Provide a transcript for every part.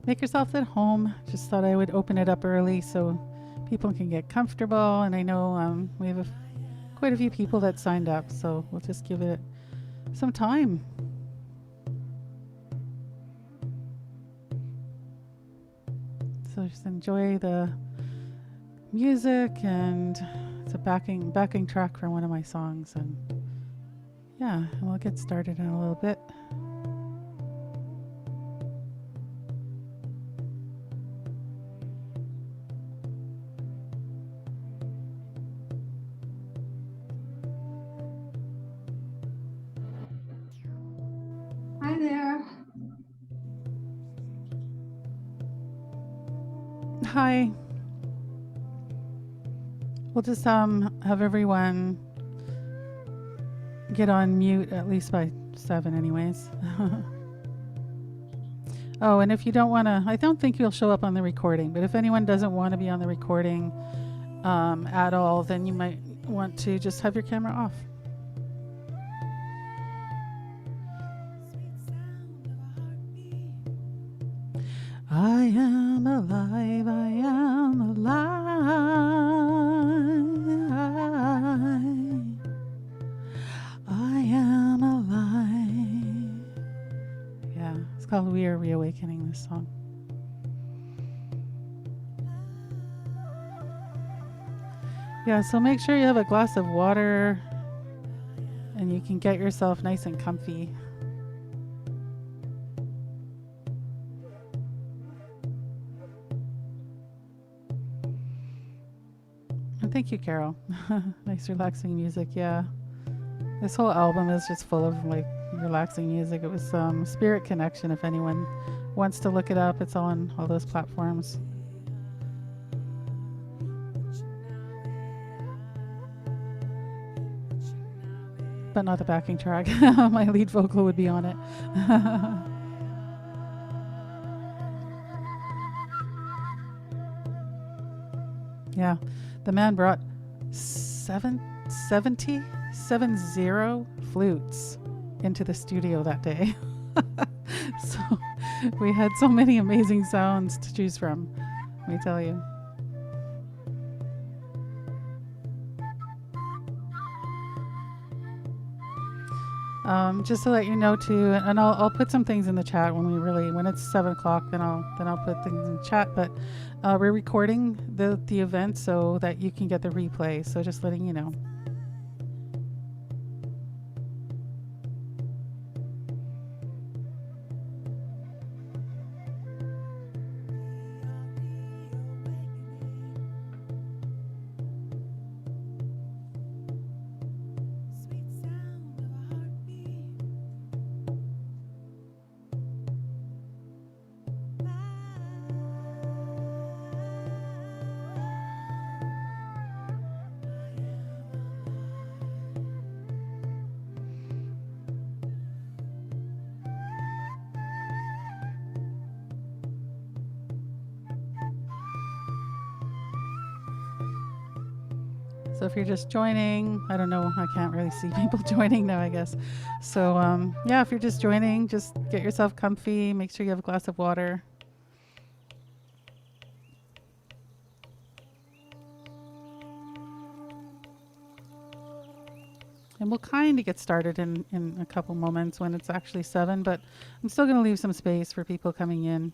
make yourself at home. Just thought I would open it up early so people can get comfortable. And I know we have quite a few people that signed up, so we'll just give it some time. So just enjoy the music, and it's a backing track for one of my songs. And yeah, we'll get started in a little bit. Hi there. Hi. We'll just have everyone get on mute at least by 7 anyways. Oh, and if you don't want to, I don't think you'll show up on the recording, but if anyone doesn't want to be on the recording at all, then you might want to just have your camera off. I am alive, I am alive. I am alive. Yeah, it's called We Are Reawakening, this song. Yeah, so make sure you have a glass of water and you can get yourself nice and comfy. Thank you, Carol. Nice relaxing music. Yeah, this whole album is just full of like relaxing music. It was Spirit Connection. If anyone wants to look it up, it's on all those platforms. But not the backing track. My lead vocal would be on it. Yeah, the man brought 70 flutes into the studio that day. So we had so many amazing sounds to choose from, let me tell you. Just to let you know too, and I'll put some things in the chat when it's 7 o'clock, then I'll put things in the chat. But we're recording the event so that you can get the replay. So just letting you know. So if you're just joining, I don't know, I can't really see people joining now, I guess. So yeah, if you're just joining, just get yourself comfy, make sure you have a glass of water. And we'll kind of get started in a couple moments when it's actually 7, but I'm still going to leave some space for people coming in.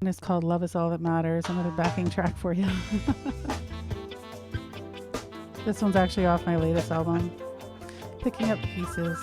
And it's called Love Is All That Matters, another backing track for you. This one's actually off my latest album, Picking Up Pieces.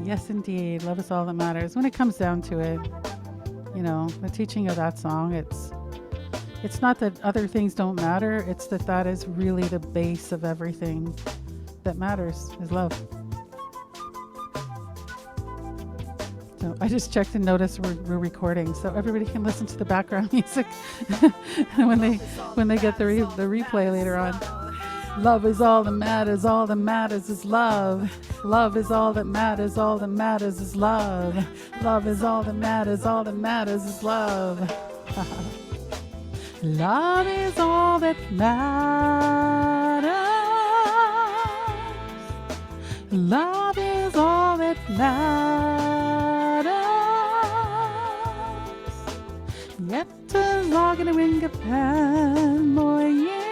Yes, indeed. Love is all that matters. When it comes down to it, the teaching of that song, it's not that other things don't matter. It's that is really the base of everything that matters is love. So I just checked and noticed we're recording, so everybody can listen to the background music when they get the replay later on. Love is all that matters. All that matters is love. Love is all that matters. All that matters is love. Love is all that matters. All that matters is love. Love is all that matters. Love is all that matters. Yet a log in a wing of pen, boy, yeah.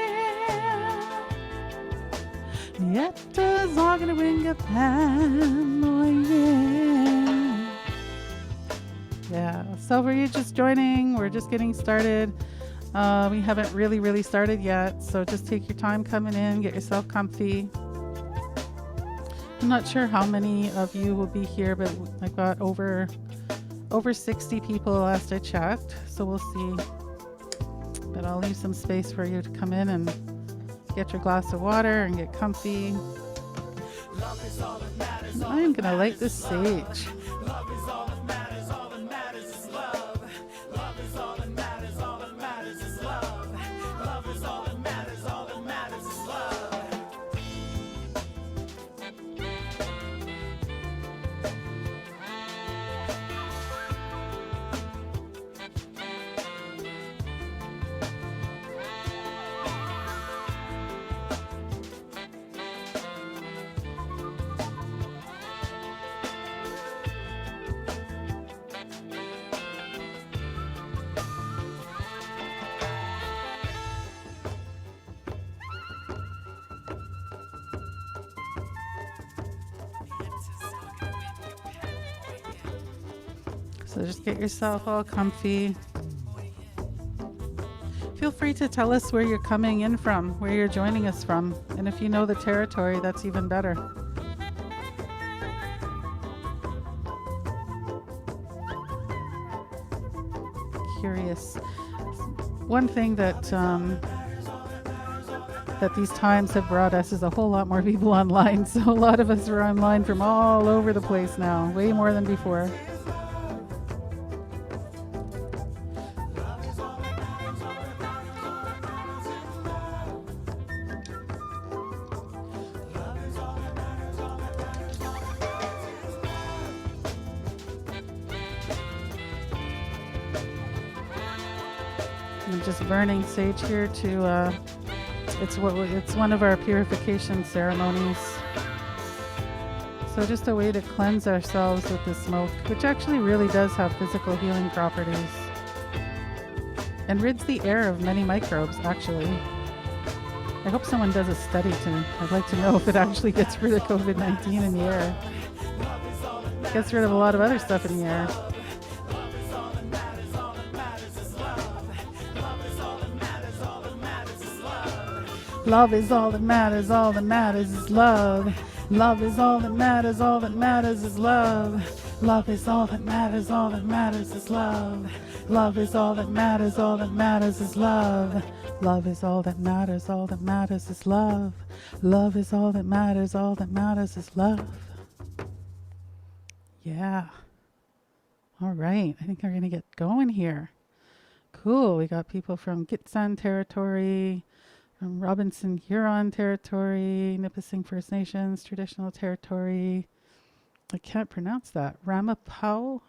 Yet a log in a wing of pen, boy, yeah. Yeah, so for you just joining, we're just getting started. We haven't really started yet, so just take your time coming in, get yourself comfy. I'm not sure how many of you will be here, but I've got over 60 people last I checked, so we'll see. But I'll leave some space for you to come in and get your glass of water and get comfy. I'm gonna light this sage. So just get yourself all comfy. Feel free to tell us where you're coming in from, where you're joining us from. And if you know the territory, that's even better. Curious. One thing that these times have brought us is a whole lot more people online. So a lot of us are online from all over the place now, way more than before. I'm just burning sage here to it's one of our purification ceremonies. So just a way to cleanse ourselves with the smoke, which actually really does have physical healing properties and rids the air of many microbes, actually. I hope someone does a study I'd like to know if it actually gets rid of COVID-19 in the air. It gets rid of a lot of other stuff in the air. Love is all that matters. All that matters is love. Love is all that matters. All that matters is love. Love is all that matters. All that matters is love. Love is all that matters. All that matters is love. Love is all that matters. All that matters is love. Love is all that matters. All that matters is love. Yeah. All right. I think we're going to get going here. Cool. We got people from Gitxsan territory, from Robinson Huron territory, Nipissing First Nations traditional territory. I can't pronounce that. Ramapo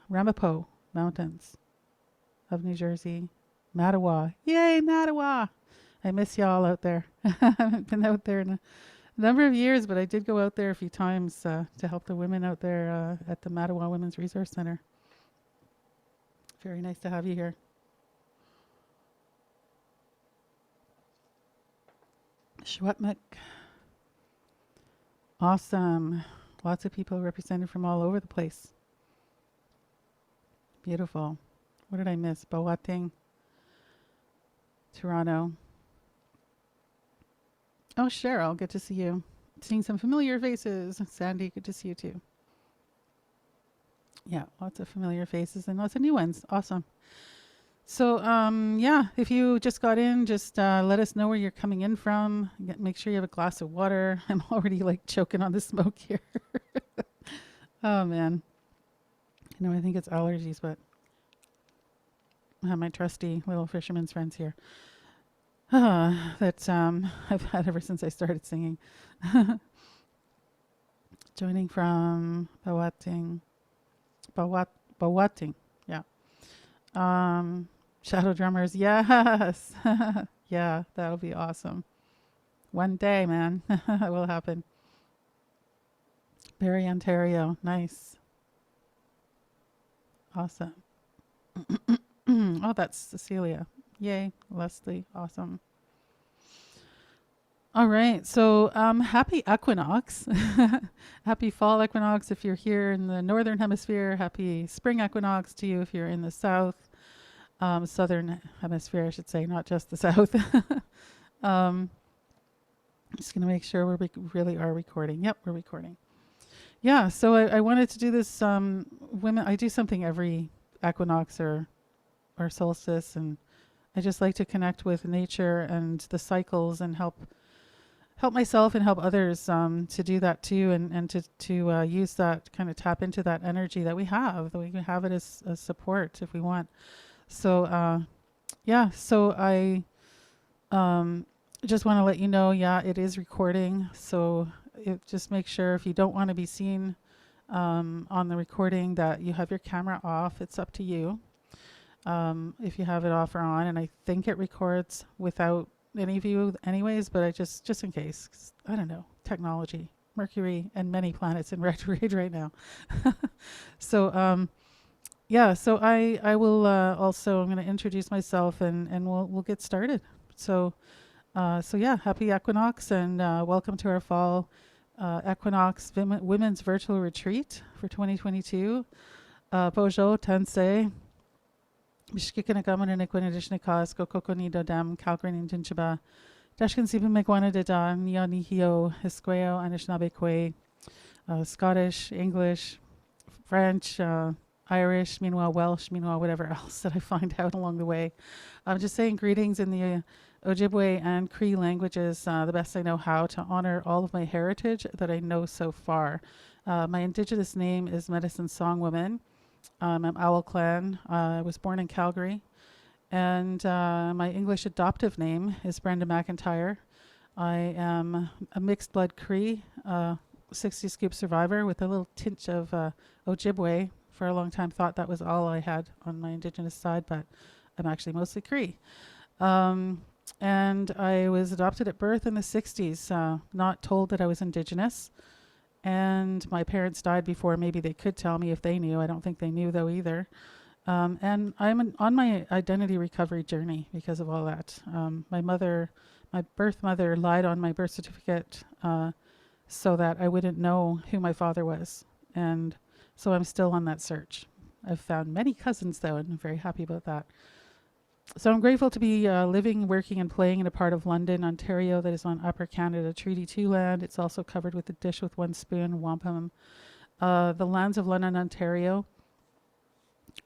Mountains of New Jersey. Mattawa. Yay, Mattawa! I miss y'all out there. I haven't been out there in a number of years, but I did go out there a few times to help the women out there at the Mattawa Women's Resource Center. Very nice to have you here. Shwetmuk. Awesome. Lots of people represented from all over the place. Beautiful. What did I miss? Boating. Toronto. Oh, Cheryl, good to see you. Seeing some familiar faces. Sandy, good to see you too. Yeah, lots of familiar faces and lots of new ones. Awesome. So, yeah, if you just got in, just let us know where you're coming in from. Make sure you have a glass of water. I'm already like choking on the smoke here. Oh man, I think it's allergies, but I have my trusty little fisherman's friends here that I've had ever since I started singing. Joining from Bawating, Bawating, yeah. Shadow drummers, yes, yeah, that'll be awesome. One day, man, it will happen. Barrie, Ontario, nice, awesome. Oh, that's Cecilia. Yay, Leslie, awesome. All right, so happy equinox. Happy fall equinox if you're here in the northern hemisphere. Happy spring equinox to you if you're in the southern hemisphere, I should say, not just the south. um, just going to make sure we really are recording. Yep, we're recording. Yeah, so I wanted to do this. Women, I do something every equinox or solstice, and I just like to connect with nature and the cycles and help myself and help others to do that too, and to use that, kind of tap into that energy that we have, that we can have it as support if we want. So yeah, so I just want to let you know, yeah, it is recording. So just make sure if you don't want to be seen on the recording that you have your camera off. It's up to you. If you have it off or on, and I think it records without any view anyways, but I just in case, 'cause I don't know, technology, Mercury and many planets in retrograde right now. So yeah, so I will also, I'm going to introduce myself and we'll get started. So so yeah, happy equinox and welcome to our fall equinox women's virtual retreat for 2022. Bojo Tensei Bishkikana Gaman and Equinadishnikas Kokoko Nido Dam Kalgrin Jinchiba Dashkin Sipa Megwana de Da Nioni Hio Hisqueo Anishinaabe Kwe Scottish, English, French, Irish, meanwhile Welsh, meanwhile whatever else that I find out along the way. I'm just saying greetings in the Ojibwe and Cree languages, the best I know how, to honor all of my heritage that I know so far. My Indigenous name is Medicine Songwoman. I'm Owl Clan. I was born in Calgary. And my English adoptive name is Brenda McIntyre. I am a mixed blood Cree, 60 scoop survivor with a little tinge of Ojibwe. For a long time thought that was all I had on my Indigenous side, but I'm actually mostly Cree. And I was adopted at birth in the 60s, not told that I was Indigenous. And my parents died before maybe they could tell me if they knew. I don't think they knew, though, either. And I'm on my identity recovery journey because of all that. My birth mother lied on my birth certificate so that I wouldn't know who my father was. And so I'm still on that search. I've found many cousins, though, and I'm very happy about that. So I'm grateful to be living, working, and playing in a part of London, Ontario that is on Upper Canada Treaty 2 land. It's also covered with a dish with one spoon, wampum. The lands of London, Ontario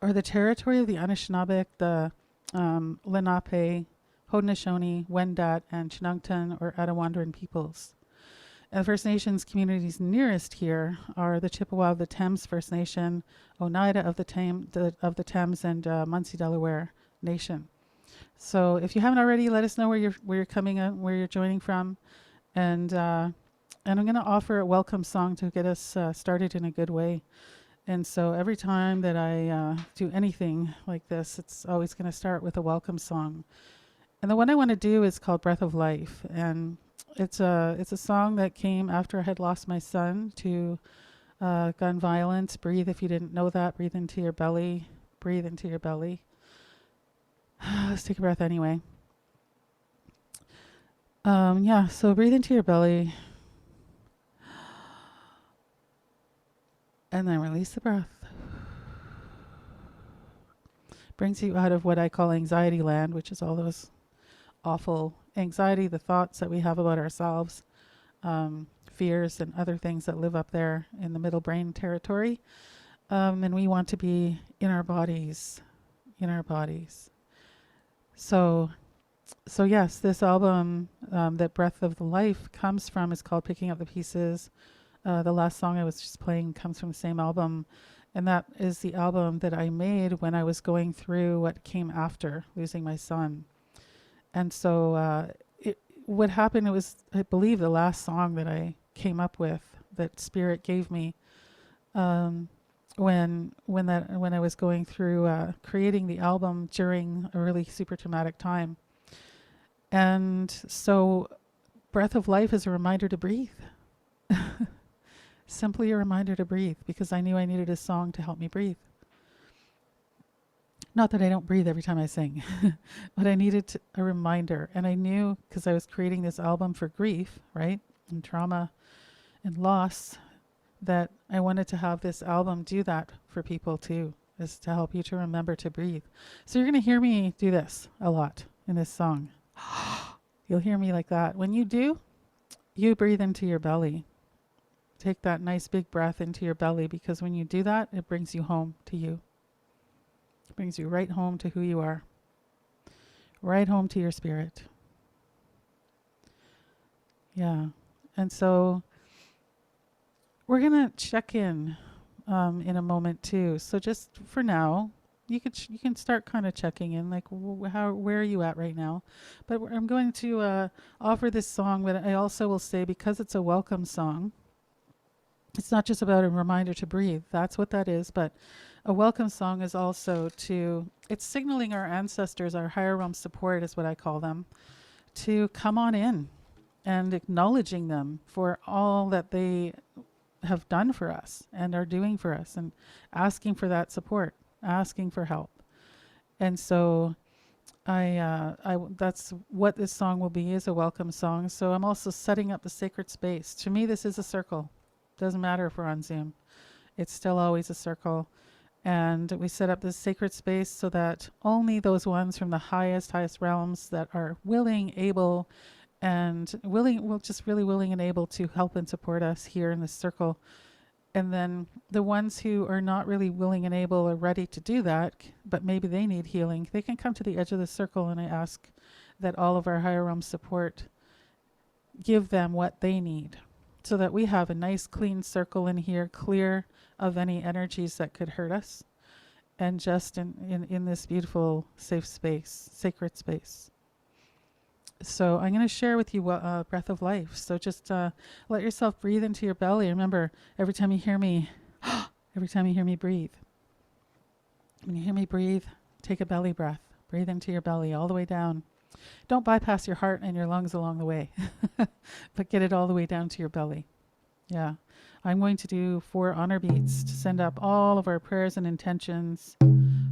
are the territory of the Anishinaabe, the Lenape, Haudenosaunee, Wendat, and Chinungtan or Attawandaron peoples. And the First Nations communities nearest here are the Chippewa of the Thames First Nation, Oneida of the Thames, and Munsee Delaware Nation. So if you haven't already, let us know where you're coming in, where you're joining from, and I'm going to offer a welcome song to get us started in a good way. And so every time that I do anything like this, it's always going to start with a welcome song. And the one I want to do is called Breath of Life, and it's a song that came after I had lost my son to gun violence. Breathe if you didn't know that. Breathe into your belly. Breathe into your belly. Let's take a breath anyway. Yeah, so breathe into your belly. And then release the breath. Brings you out of what I call anxiety land, which is all those awful anxiety, the thoughts that we have about ourselves, fears and other things that live up there in the middle brain territory. and we want to be in our bodies, in our bodies. So, so yes, this album that Breath of the Life comes from is called Picking Up the Pieces. The last song I was just playing comes from the same album, and that is the album that I made when I was going through what came after losing my son. And so what happened, it was, I believe, the last song that I came up with that Spirit gave me when I was going through creating the album during a really super traumatic time. And so Breath of Life is a reminder to breathe. Simply a reminder to breathe, because I knew I needed a song to help me breathe. Not that I don't breathe every time I sing, but I needed a reminder. And I knew, because I was creating this album for grief, right, and trauma and loss, that I wanted to have this album do that for people too, is to help you to remember to breathe. So you're going to hear me do this a lot in this song. You'll hear me like that. When you do, you breathe into your belly. Take that nice big breath into your belly, because when you do that, it brings you home to you. It brings you right home to who you are. Right home to your spirit. Yeah. And so we're going to check in a moment too. So just for now, you can start kind of checking in, like where are you at right now? But I'm going to offer this song, but I also will say, because it's a welcome song, it's not just about a reminder to breathe. That's what that is. But a welcome song is also it's signaling our ancestors, our higher realm support is what I call them, to come on in, and acknowledging them for all that they have done for us and are doing for us, and asking for that support, asking for help. And so that's what this song will be, is a welcome song. So I'm also setting up the sacred space. To me, this is a circle. Doesn't matter if we're on Zoom. It's still always a circle. And we set up this sacred space so that only those ones from the highest realms that are willing, able, and just really willing and able to help and support us here in this circle. And then the ones who are not really willing and able or ready to do that, but maybe they need healing, they can come to the edge of the circle, and I ask that all of our higher realm support give them what they need, so that we have a nice clean circle in here, clear of any energies that could hurt us, and just in this beautiful safe space, sacred space. So I'm going to share with you Breath of Life. So just let yourself breathe into your belly. Remember, every time you hear me breathe. When you hear me breathe, take a belly breath. Breathe into your belly all the way down. Don't bypass your heart and your lungs along the way, but get it all the way down to your belly. Yeah. I'm going to do 4 honor beats to send up all of our prayers and intentions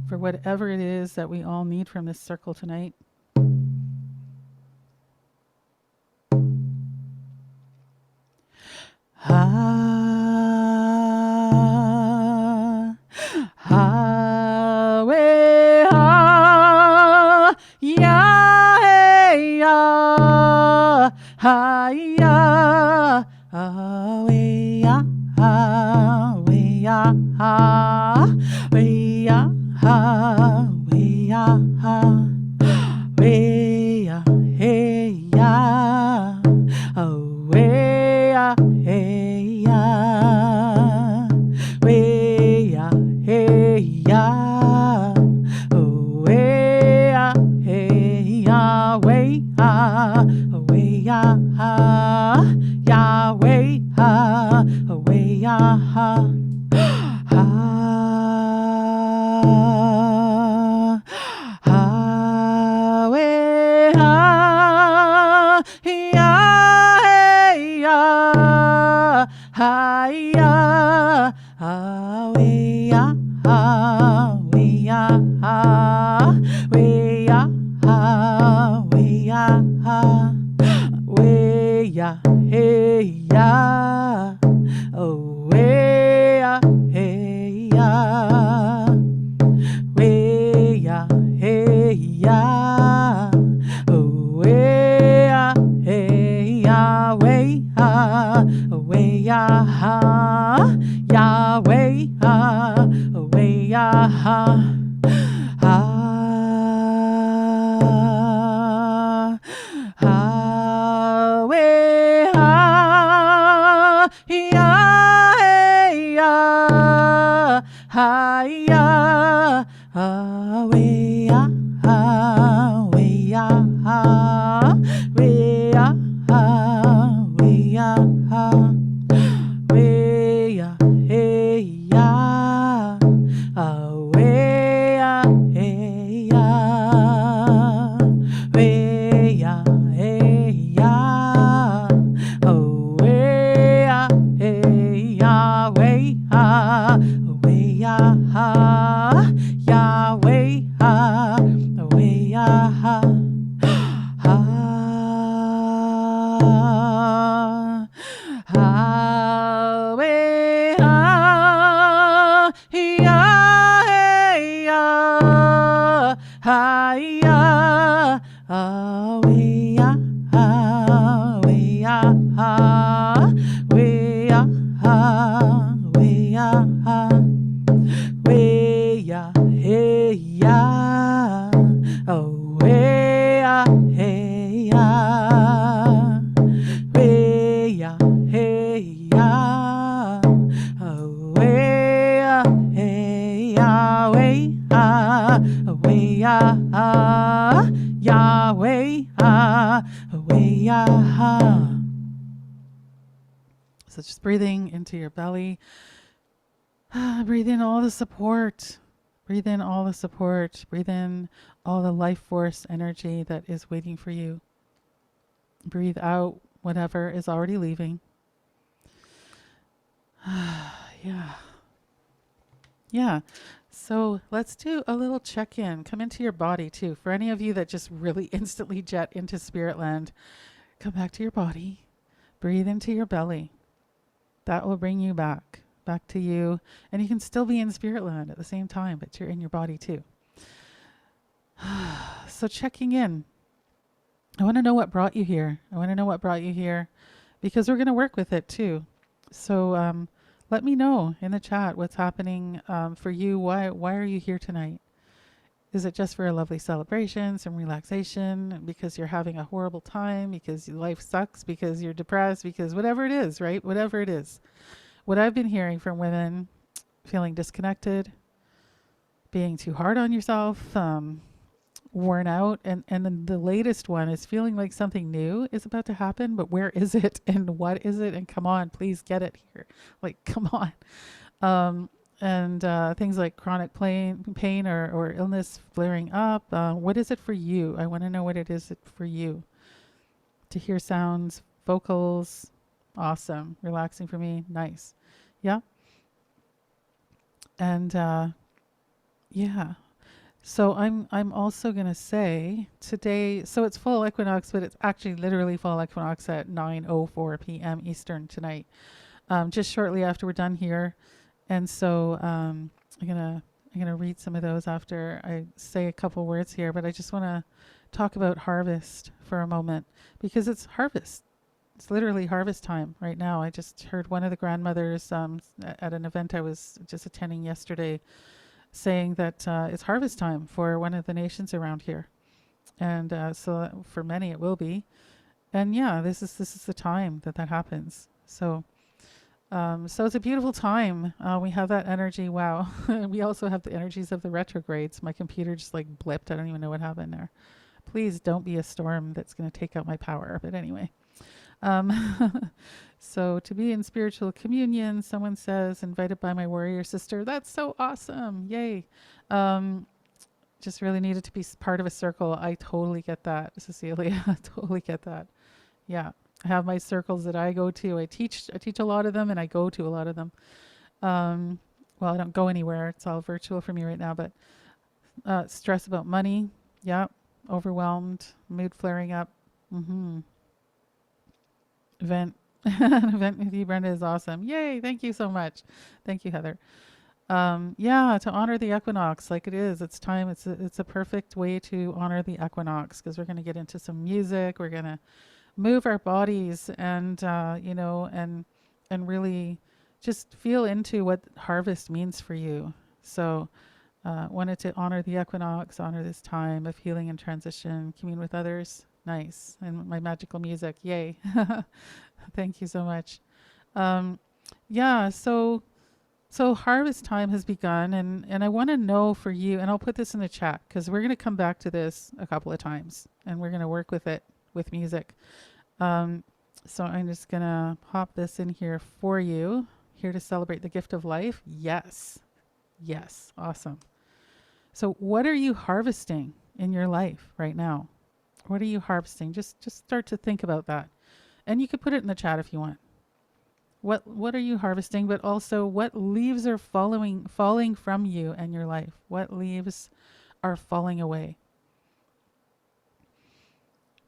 for whatever it is that we all need from this circle tonight. Ha, ha, we, ha, ya, hey, ya, ha, ya, we, ya, we, ya, we, ya, we, ya, we, ya, hey, ya, we, ya, hey, ya, we, ya, hey, ya, we, ya, hey, ya, we, ya, Yahweh, Yahweh, yeah, hey, yeah, oh, yeah, hey, yeah, way, yeah, hey, yeah, oh, yeah, hey, yeah, way, way, yeah, Yahweh, So just breathing into your belly. Breathe in all the support. Breathe in all the support. Breathe in all the life force energy that is waiting for you. Breathe out whatever is already leaving. Yeah. Yeah. So let's do a little check-in. Come into your body too. For any of you that just really instantly jet into spirit land, come back to your body. Breathe into your belly. That will bring you back to you. And you can still be in spirit land at the same time, but you're in your body too. So checking in. I want to know what brought you here. Because we're going to work with it too. So let me know in the chat what's happening for you. Why are you here tonight? Is it just for a lovely celebration, some relaxation, because you're having a horrible time, because life sucks, because you're depressed, because whatever it is, right? Whatever it is. What I've been hearing from women, feeling disconnected, being too hard on yourself, worn out, and then the latest one is feeling like something new is about to happen, but where is it and what is it? And come on, please get it here. Like, come on. And things like chronic pain or illness flaring up. What is it for you? I want to know what it is for you. To hear sounds, vocals, awesome. Relaxing for me, nice. Yeah. And yeah. So I'm also going to say today, so it's full equinox, but it's actually literally full equinox at 9:04 p.m. Eastern tonight, just shortly after we're done here. And so I'm gonna read some of those after I say a couple words here, but I just want to talk about harvest for a moment because it's harvest. It's literally harvest time right now. I just heard one of the grandmothers at an event I was just attending yesterday saying that it's harvest time for one of the nations around here. And so for many it will be. And yeah, this is the time that happens. So it's a beautiful time. We have that energy. Wow. We also have the energies of the retrogrades. My computer just like blipped. I don't even know what happened there. Please don't be a storm that's going to take out my power. But anyway. So to be in spiritual communion, someone says, invited by my warrior sister. That's so awesome. Yay. Just really needed to be part of a circle. I totally get that, Cecilia. I totally get that. Yeah. I have my circles that I go to. I teach a lot of them and I go to a lot of them. Well, I don't go anywhere. It's all virtual for me right now, but stress about money. Yeah. Overwhelmed, mood flaring up. Event with you, Brenda, is awesome. Yay. Thank you so much. Thank you, Heather. Yeah, to honor the equinox like it is. It's time. It's a perfect way to honor the equinox because we're going to get into some music. We're going to move our bodies and and really just feel into what harvest means for you. So wanted to honor the equinox, honor this time of healing and transition, commune with others. Nice. And my magical music. Yay. Thank you so much. Yeah, so harvest time has begun and I want to know for you, and I'll put this in the chat because we're going to come back to this a couple of times and we're going to work with it with music. So I'm just going to pop this in here for you. Here to celebrate the gift of life. Yes. Yes. Awesome. So what are you harvesting in your life right now? What are you harvesting? Just start to think about that. And you could put it in the chat if you want. What are you harvesting? But also what leaves are falling from you and your life? What leaves are falling away?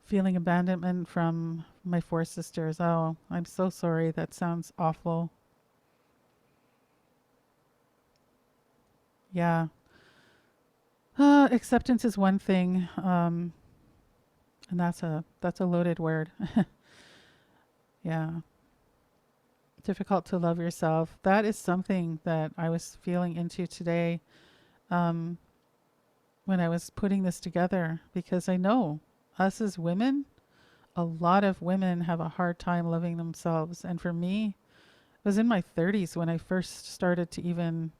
Feeling abandonment from my 4 sisters. Oh, I'm so sorry. That sounds awful. Yeah. Acceptance is one thing. And that's a loaded word. Yeah. Difficult to love yourself. That is something that I was feeling into today when I was putting this together, because I know us as women, a lot of women have a hard time loving themselves. And for me, it was in my 30s when I first started to even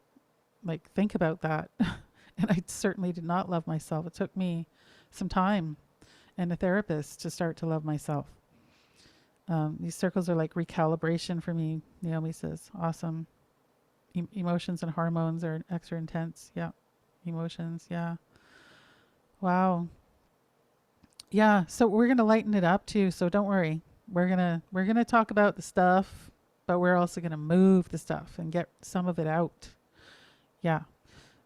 think about that. And I certainly did not love myself. It took me some time and a therapist to start to love myself. These circles are like recalibration for me, Naomi says. Awesome. Emotions and hormones are extra intense. Yeah. Emotions. Yeah. Wow. Yeah. So we're going to lighten it up too. So don't worry. We're going to talk about the stuff, but we're also going to move the stuff and get some of it out. Yeah.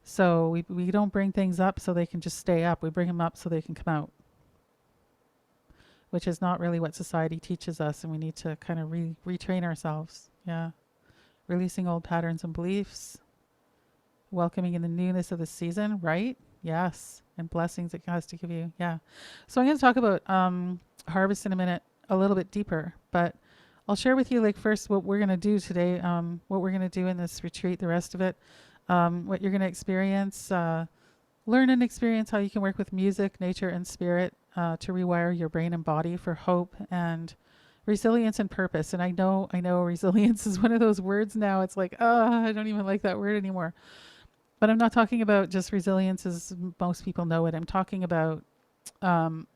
So we don't bring things up so they can just stay up. We bring them up so they can come out, which is not really what society teaches us. And we need to kind of retrain ourselves. Yeah. Releasing old patterns and beliefs, welcoming in the newness of the season, right? Yes. And blessings it has to give you. Yeah. So I'm going to talk about harvest in a minute, a little bit deeper, but I'll share with you, like, first what we're going to do today, what we're going to do in this retreat, the rest of it, what you're going to experience, learn and experience how you can work with music, nature, and spirit to rewire your brain and body for hope and resilience and purpose. And I know resilience is one of those words now. It's like, I don't even like that word anymore. But I'm not talking about just resilience as most people know it. I'm talking about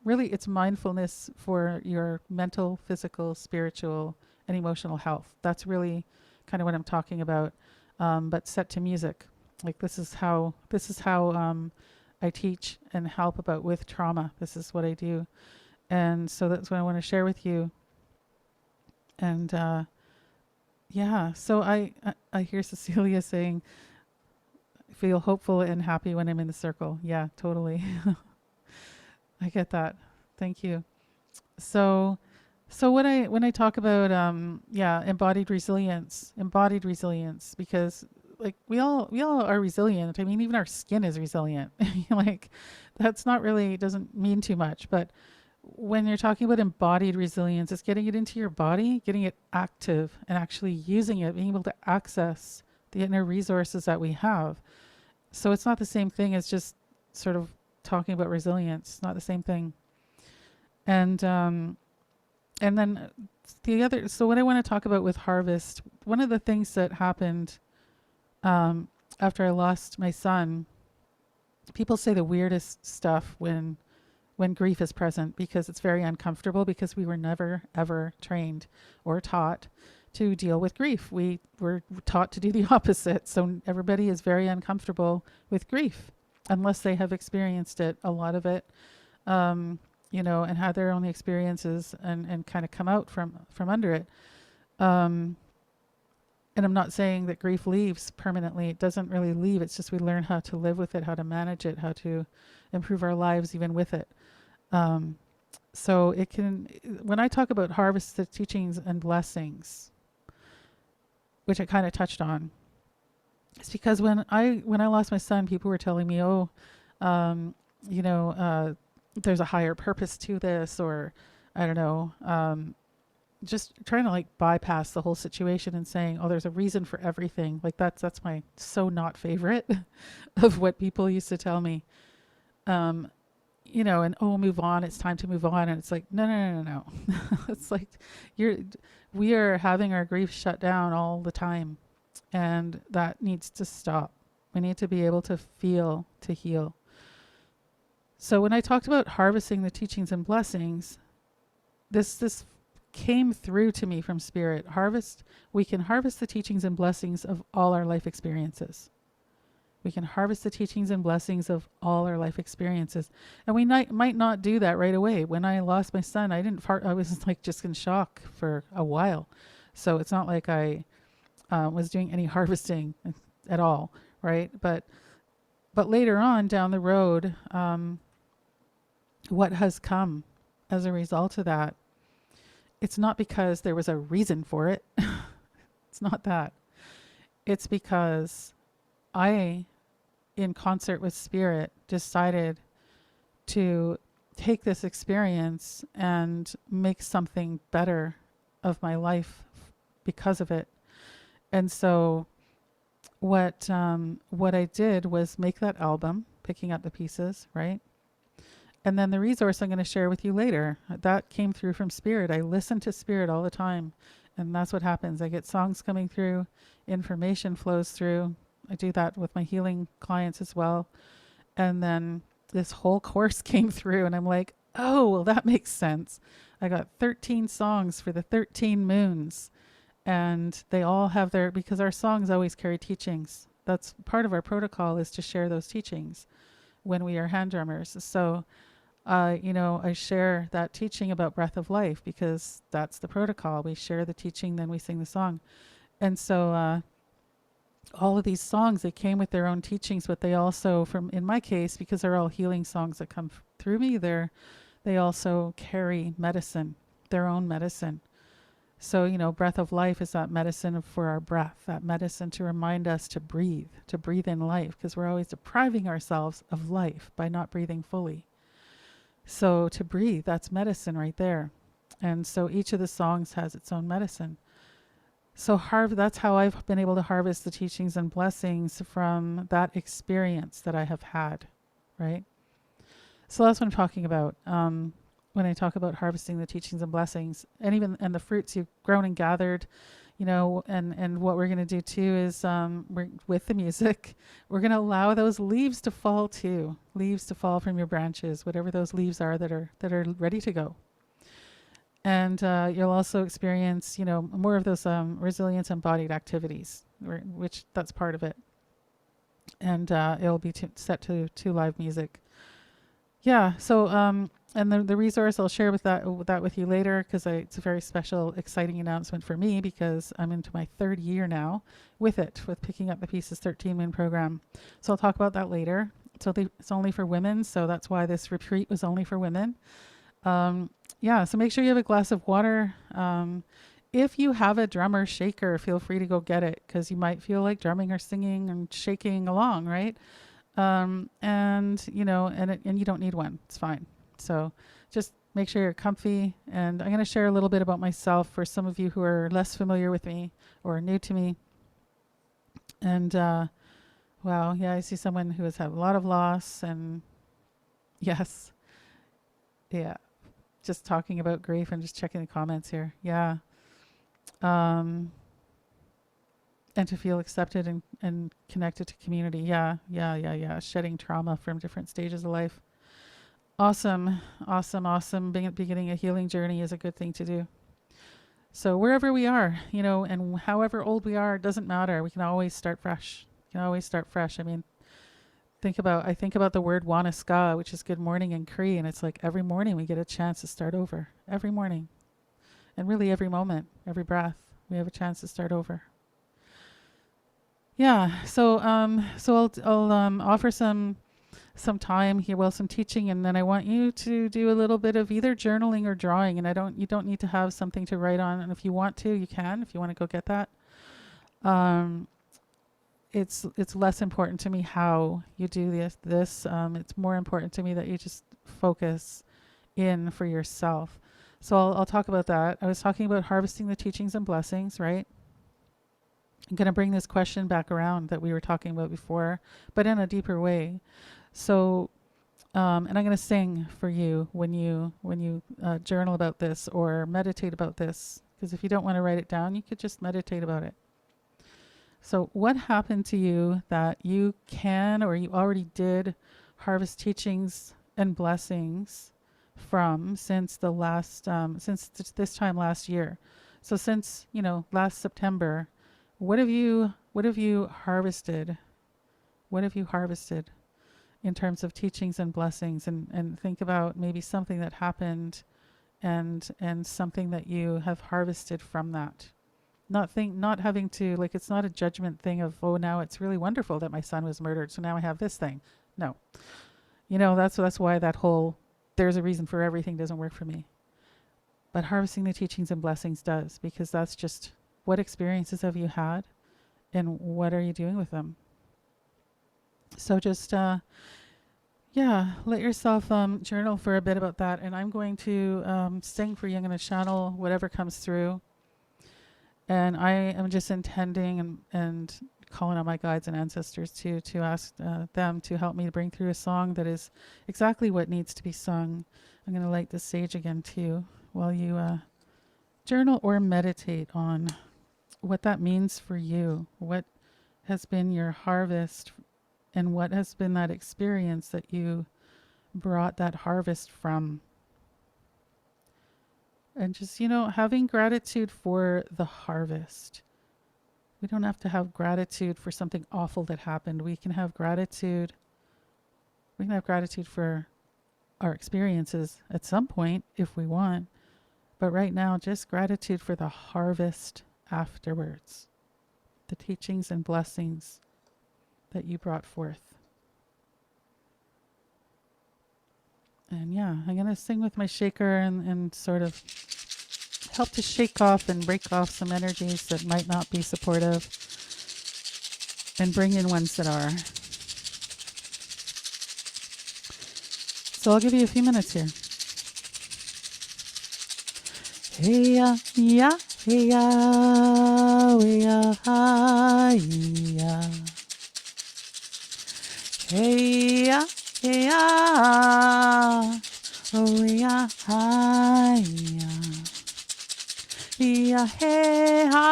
really it's mindfulness for your mental, physical, spiritual, and emotional health. That's really kind of what I'm talking about. But set to music. Like this is how I teach and help about with trauma. This is what I do. And so that's what I want to share with you. And yeah, so I hear Cecilia saying, feel hopeful and happy when I'm in the circle. Yeah, totally. I get that. Thank you. So when I talk about embodied resilience, because like we all are resilient. I mean, even our skin is resilient. Like that's not really doesn't mean too much, but when you're talking about embodied resilience, it's getting it into your body, getting it active and actually using it, being able to access the inner resources that we have. So it's not the same thing as just sort of talking about resilience. It's not the same thing. And then the other, so what I want to talk about with harvest, one of the things that happened after I lost my son, people say the weirdest stuff when grief is present because it's very uncomfortable because we were never, ever trained or taught to deal with grief. We were taught to do the opposite. So everybody is very uncomfortable with grief unless they have experienced it, a lot of it, and had their own experiences and kind of come out from under it. And I'm not saying that grief leaves permanently. It doesn't really leave. It's just we learn how to live with it, how to manage it, how to improve our lives even with it. So it can, when I talk about harvest, the teachings and blessings, which I kind of touched on, it's because when I lost my son, people were telling me, there's a higher purpose to this, or I don't know, just trying to like bypass the whole situation and saying, there's a reason for everything. Like that's my so not favorite of what people used to tell me. And move on. It's time to move on. And it's like, no. It's like we are having our grief shut down all the time. And that needs to stop. We need to be able to feel, to heal. So when I talked about harvesting the teachings and blessings, this came through to me from spirit. We can harvest the teachings and blessings of all our life experiences. We can harvest the teachings and blessings of all our life experiences. And we might not do that right away. When I lost my son, I was like just in shock for a while. So it's not like I was doing any harvesting at all, right? But later on down the road, what has come as a result of that, it's not because there was a reason for it. It's not that. It's because I, in concert with spirit, decided to take this experience and make something better of my life because of it. And so what I did was make that album, Picking Up the Pieces, right? And then the resource I'm going to share with you later, that came through from spirit. I listen to spirit all the time, and that's what happens. I get songs coming through, information flows through. I do that with my healing clients as well. And then this whole course came through and I'm like, oh, well, that makes sense. I got 13 songs for the 13 moons, and they all have their, because our songs always carry teachings. That's part of our protocol, is to share those teachings when we are hand drummers. So I share that teaching about breath of life because that's the protocol. We share the teaching, then we sing the song. And so all of these songs, they came with their own teachings, but they also, from in my case, because they're all healing songs that come through me, they also carry medicine, their own medicine. So, breath of life is that medicine for our breath, that medicine to remind us to breathe in life, because we're always depriving ourselves of life by not breathing fully. So to breathe, that's medicine right there. And so each of the songs has its own medicine. So that's how I've been able to harvest the teachings and blessings from that experience that I have had, right? So that's what I'm talking about when I talk about harvesting the teachings and blessings, and the fruits you've grown and gathered, and what we're going to do too is with the music, we're going to allow those leaves to fall from your branches, whatever those leaves are that are ready to go. And you'll also experience, more of those resilience embodied activities, which that's part of it. And it'll be set to live music. Yeah. So and the resource I'll share with you later, because it's a very special, exciting announcement for me, because I'm into my 3rd year now with Picking Up the Pieces 13 Moon program. So I'll talk about that later. So it's only for women, so that's why this retreat was only for women. So make sure you have a glass of water. If you have a drummer shaker, feel free to go get it, because you might feel like drumming or singing and shaking along, right? And you don't need one. It's fine. So just make sure you're comfy. And I'm going to share a little bit about myself for some of you who are less familiar with me or new to me. And wow, yeah, I see someone who has had a lot of loss, and yes, yeah, just talking about grief and just checking the comments here. Yeah. And to feel accepted and connected to community. Yeah. Shedding trauma from different stages of life. Awesome. Beginning a healing journey is a good thing to do. So wherever we are, and however old we are, it doesn't matter. We can always start fresh. I mean, I think about the word Wanaska, which is good morning in Cree, and it's like every morning we get a chance to start over. Every morning. And really every moment, every breath, we have a chance to start over. Yeah, so I'll offer some time here, some teaching, and then I want you to do a little bit of either journaling or drawing. And you don't need to have something to write on, and if you want to, you can. If you want to go get that, it's less important to me how you do this. It's more important to me that you just focus in for yourself. So I'll talk about that. I was talking about harvesting the teachings and blessings, right? I'm going to bring this question back around that we were talking about before, but in a deeper way. So, and I'm going to sing for you when you journal about this or meditate about this, because if you don't want to write it down, you could just meditate about it. So what happened to you that you can, or you already did, harvest teachings and blessings from since this time last year? So since, last September, what have you harvested? What have you harvested in terms of teachings and blessings? And think about maybe something that happened and something that you have harvested from that. Not having to, like, it's not a judgment thing of, oh, now it's really wonderful that my son was murdered, so now I have this thing. No. That's why that whole there's a reason for everything doesn't work for me. But harvesting the teachings and blessings does, because that's just what experiences have you had and what are you doing with them. So just let yourself journal for a bit about that, and I'm going to sing for you. I'm going to channel whatever comes through, and I am just intending and calling on my guides and ancestors to ask them to help me bring through a song that is exactly what needs to be sung. I'm going to light the sage again too while you journal or meditate on what that means for you, what has been your harvest, and what has been that experience that you brought that harvest from. And just, having gratitude for the harvest. We don't have to have gratitude for something awful that happened. We can have gratitude. We can have gratitude for our experiences at some point if we want. But right now, just gratitude for the harvest afterwards, the teachings and blessings that you brought forth. And yeah, I'm going to sing with my shaker and sort of help to shake off and break off some energies that might not be supportive and bring in ones that are. So I'll give you a few minutes here. Hey ya, ya, hey ya, we ya, hi ya. Hey ya, hey ya, oh ya, hi ya. Ya, hey ha,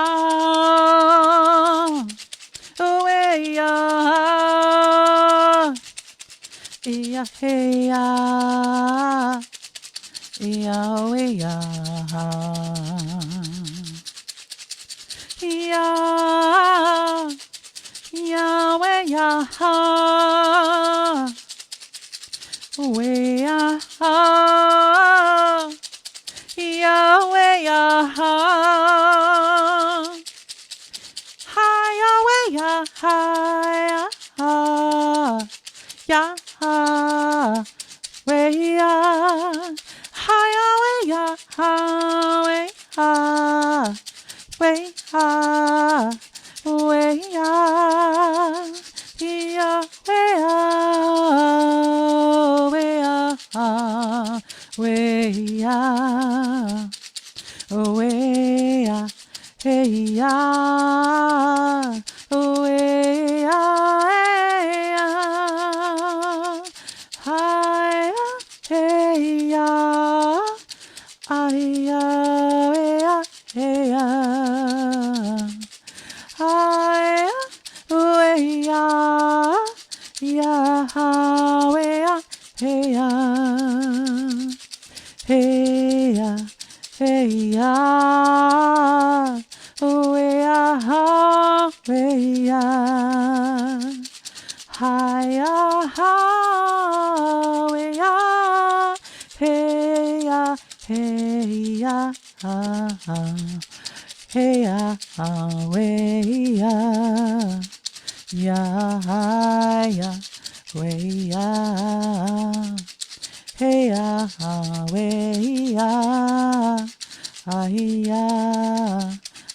oh ya, ya, hey ya. Yahweh, Yah, Yahweh, Yah, we Yah, Yahweh, Yah, Hi, Yahweh, Yah, Yah, we Yah. Hi, Yahweh, Yahweh, Yahweh, Yahweh, Yahweh, Yahweh, hey, Yahweh, Hi, hey, Yah. Aya, aya, aya, aya, aya, Yahweh, aya, aya, aya, aya, haya, haya, heya, heya, heya, weya, ya, weya, heya, weya, aya,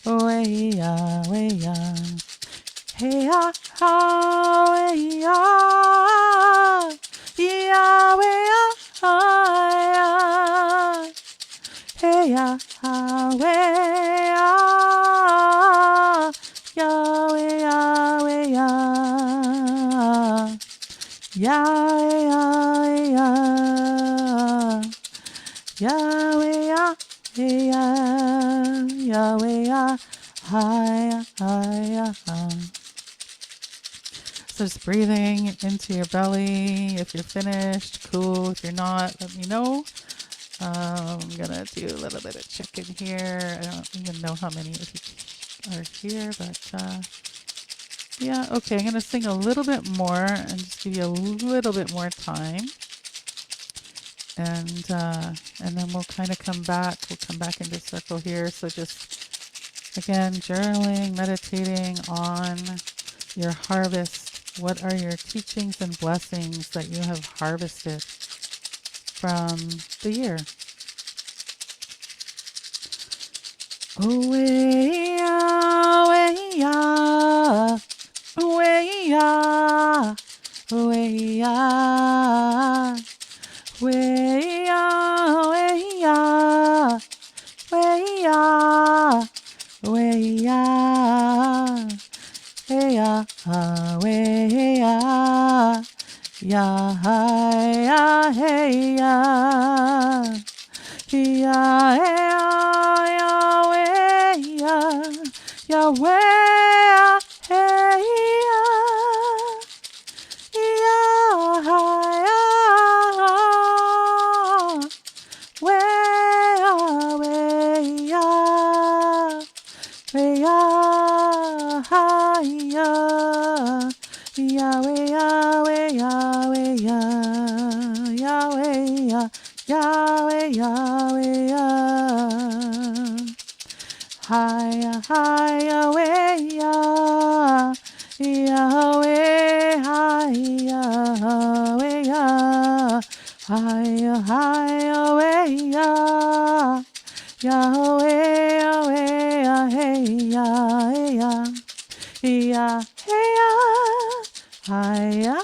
weya, weya. Hey ya, hey ya, Yahweh, hey ya, Yahweh, Yahweh, Yahweh, Yahweh, Yahweh, Yahweh, Yahweh, So just breathing into your belly. If you're finished, cool. If you're not, let me know. I'm going to do a little bit of check-in here. I don't even know how many of you are here, but yeah, okay. I'm going to sing a little bit more and just give you a little bit more time. And then we'll kind of come back. We'll come back into circle here. So just, again, journaling, meditating on your harvest. What are your teachings and blessings that you have harvested from the year? Yahweh, Yahweh, Yahweh, Yahweh, Yahweh, Yahweh, Yahweh, Hi, Yahweh, Yahweh, Hi, Yahweh, Hi, Yahweh, Yahweh, Yahweh, hey, Yah, hey, Yah, hey, Yah, hi, Yah,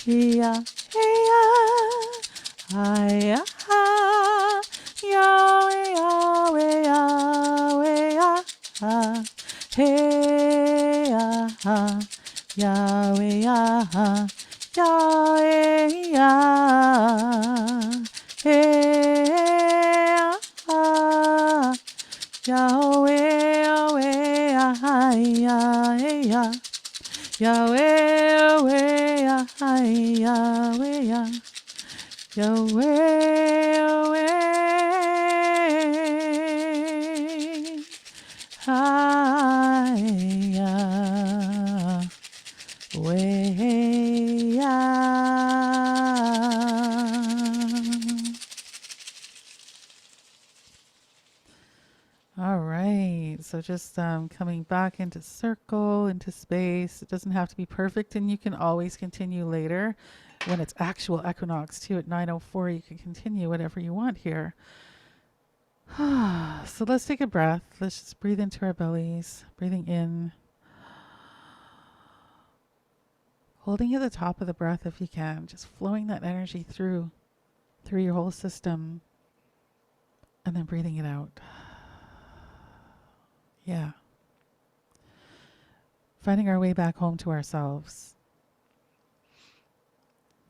Yah, hey, Yah, hi, Yah, Yahweh, Yahweh, Yahweh, Yah, hey, Yah, Yahweh, Yah, Yahweh, Yah, hey, Yahweh, Yahweh, Yah, Yah, Yahweh, Yahweh, Yahweh, Yah, Yahweh, Yahweh, All right, so just coming back into circle, into space. It doesn't have to be perfect, and you can always continue later when it's actual equinox too at 9:04. You can continue whatever you want here. So let's take a breath. Let's just breathe into our bellies, breathing in, holding at the top of the breath if you can, just flowing that energy through your whole system, and then breathing it out. Yeah. Finding our way back home to ourselves.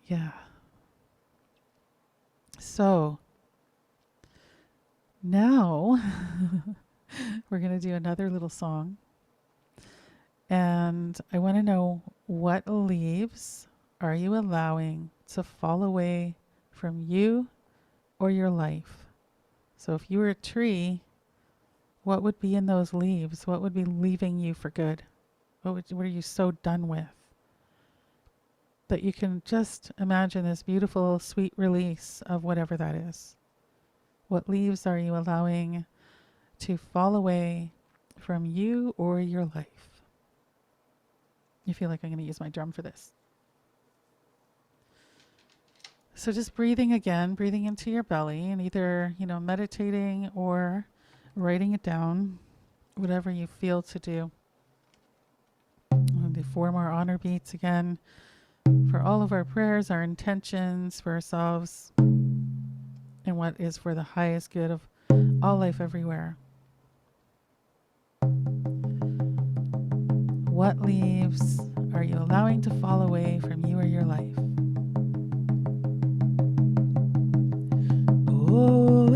Yeah. So now we're going to do another little song. And I want to know, what leaves are you allowing to fall away from you or your life? So if you were a tree, what would be in those leaves? What would be leaving you for good? What are you so done with? That you can just imagine this beautiful, sweet release of whatever that is. What leaves are you allowing to fall away from you or your life? You feel like I'm going to use my drum for this. So just breathing again, breathing into your belly, and either, meditating or writing it down, whatever you feel to do. I'll do 4 more honor beats again for all of our prayers, our intentions for ourselves, and what is for the highest good of all life everywhere. What leaves are you allowing to fall away from you or your life? Oh,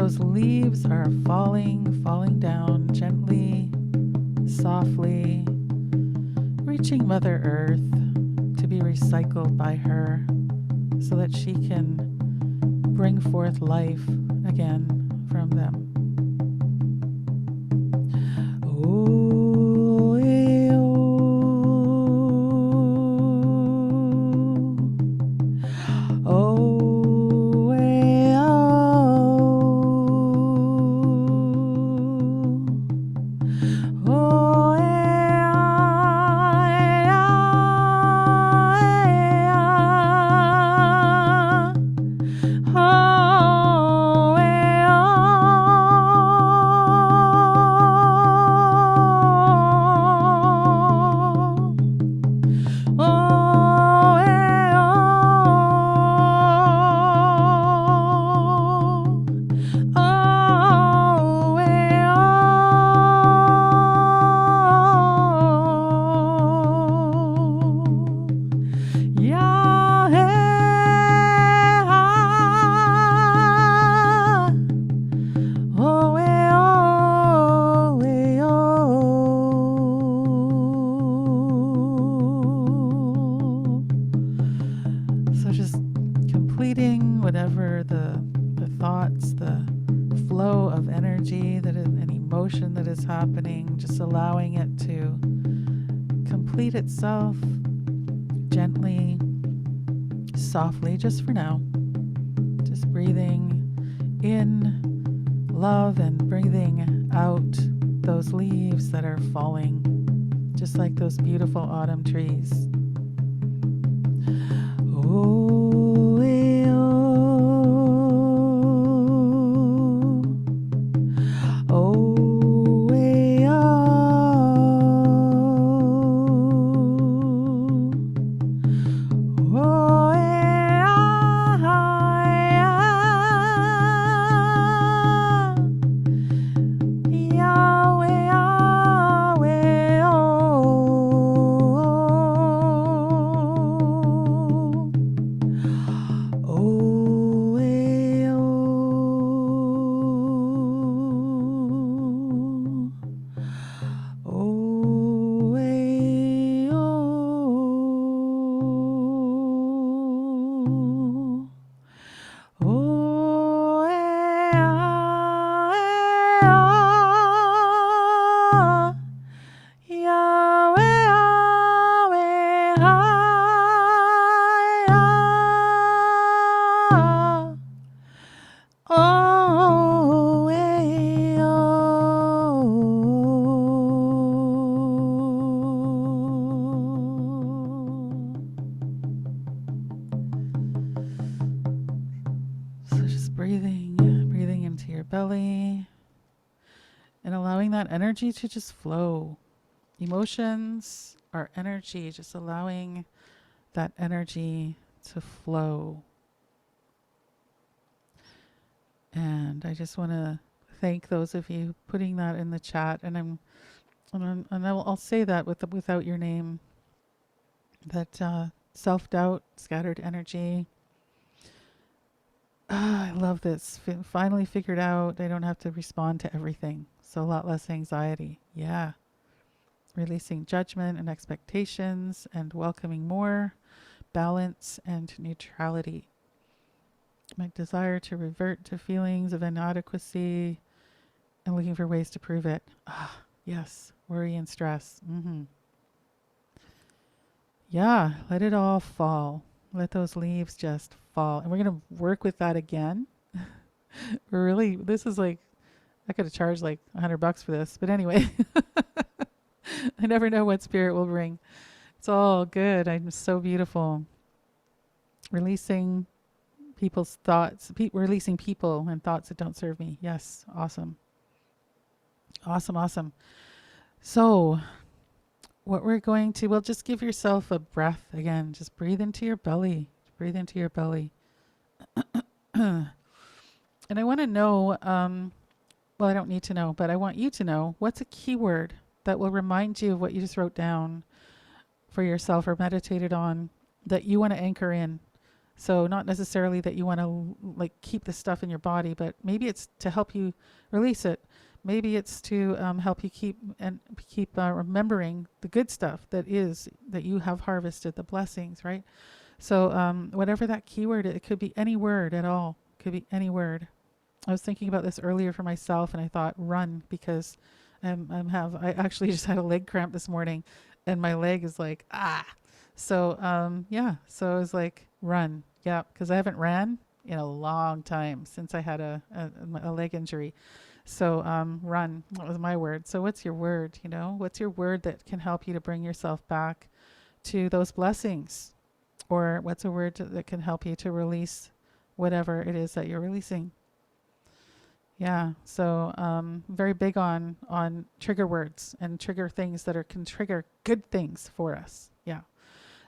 those leaves are falling down gently, softly, reaching Mother Earth to be recycled by her so that she can bring forth life again from them. Oh, eh, oh. Oh, eh, oh. Oh, eh, oh, eh, oh, oh, yeah, oh, so just completing whatever the thoughts, the flow of energy that is an emotion that is happening, just allowing it to complete itself gently, softly, just for now. Just breathing in love and breathing out those leaves that are falling, just like those beautiful autumn trees. Oh, eh, oh. Oh, eh, oh. Oh, eh, Yahweh, Yahweh, oh, eh, oh, eh, oh, Yahweh, Yahweh, oh, so just breathing into your belly and allowing that energy to just flow. Emotions are energy, just allowing that energy to flow. And I just want to thank those of you putting that in the chat. And I'll say that without your name. That self-doubt, scattered energy. I love this. Finally figured out I don't have to respond to everything. So a lot less anxiety. Yeah. Releasing judgment and expectations and welcoming more balance and neutrality. My desire to revert to feelings of inadequacy and looking for ways to prove it. Ah, yes. Worry and stress. Yeah, let it all fall. Let those leaves just fall. And we're going to work with that again. This is like, I could have charged like $100 for this. But anyway, I never know what spirit will bring. It's all good. I'm so beautiful. Releasing people's thoughts, releasing people and thoughts that don't serve me. Yes. Awesome. Awesome. So what we're going to, well, just give yourself a breath again. Just breathe into your belly. Breathe into your belly. And I want to know, well, I don't need to know, but I want you to know what's a keyword that will remind you of what you just wrote down for yourself or meditated on that you want to anchor in. So not necessarily that you want to like keep the stuff in your body, but maybe it's to help you release it. Maybe it's to help you keep remembering the good stuff that you have harvested, the blessings, right? So whatever that keyword, it could be any word at all. It could be any word. I was thinking about this earlier for myself, and I thought run because I actually just had a leg cramp this morning, and my leg is like So yeah, so I was like run, yeah, because I haven't ran in a long time since I had a leg injury. So run, that was my word. So what's your word? What's your word that can help you to bring yourself back to those blessings? Or what's a word that can help you to release whatever it is that you're releasing? Yeah, so very big on trigger words and trigger things that can trigger good things for us. Yeah.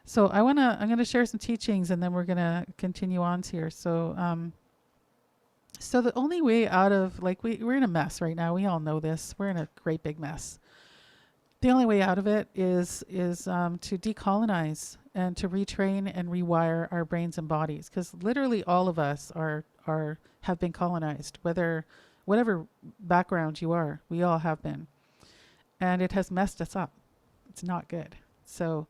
So I'm gonna share some teachings, and then we're gonna continue on here. So the only way out of, like, we're in a mess right now. We all know this. We're in a great big mess. The only way out of it is to decolonize and to retrain and rewire our brains and bodies, because literally all of us have been colonized, whatever background you are, we all have been, and it has messed us up. It's not good. So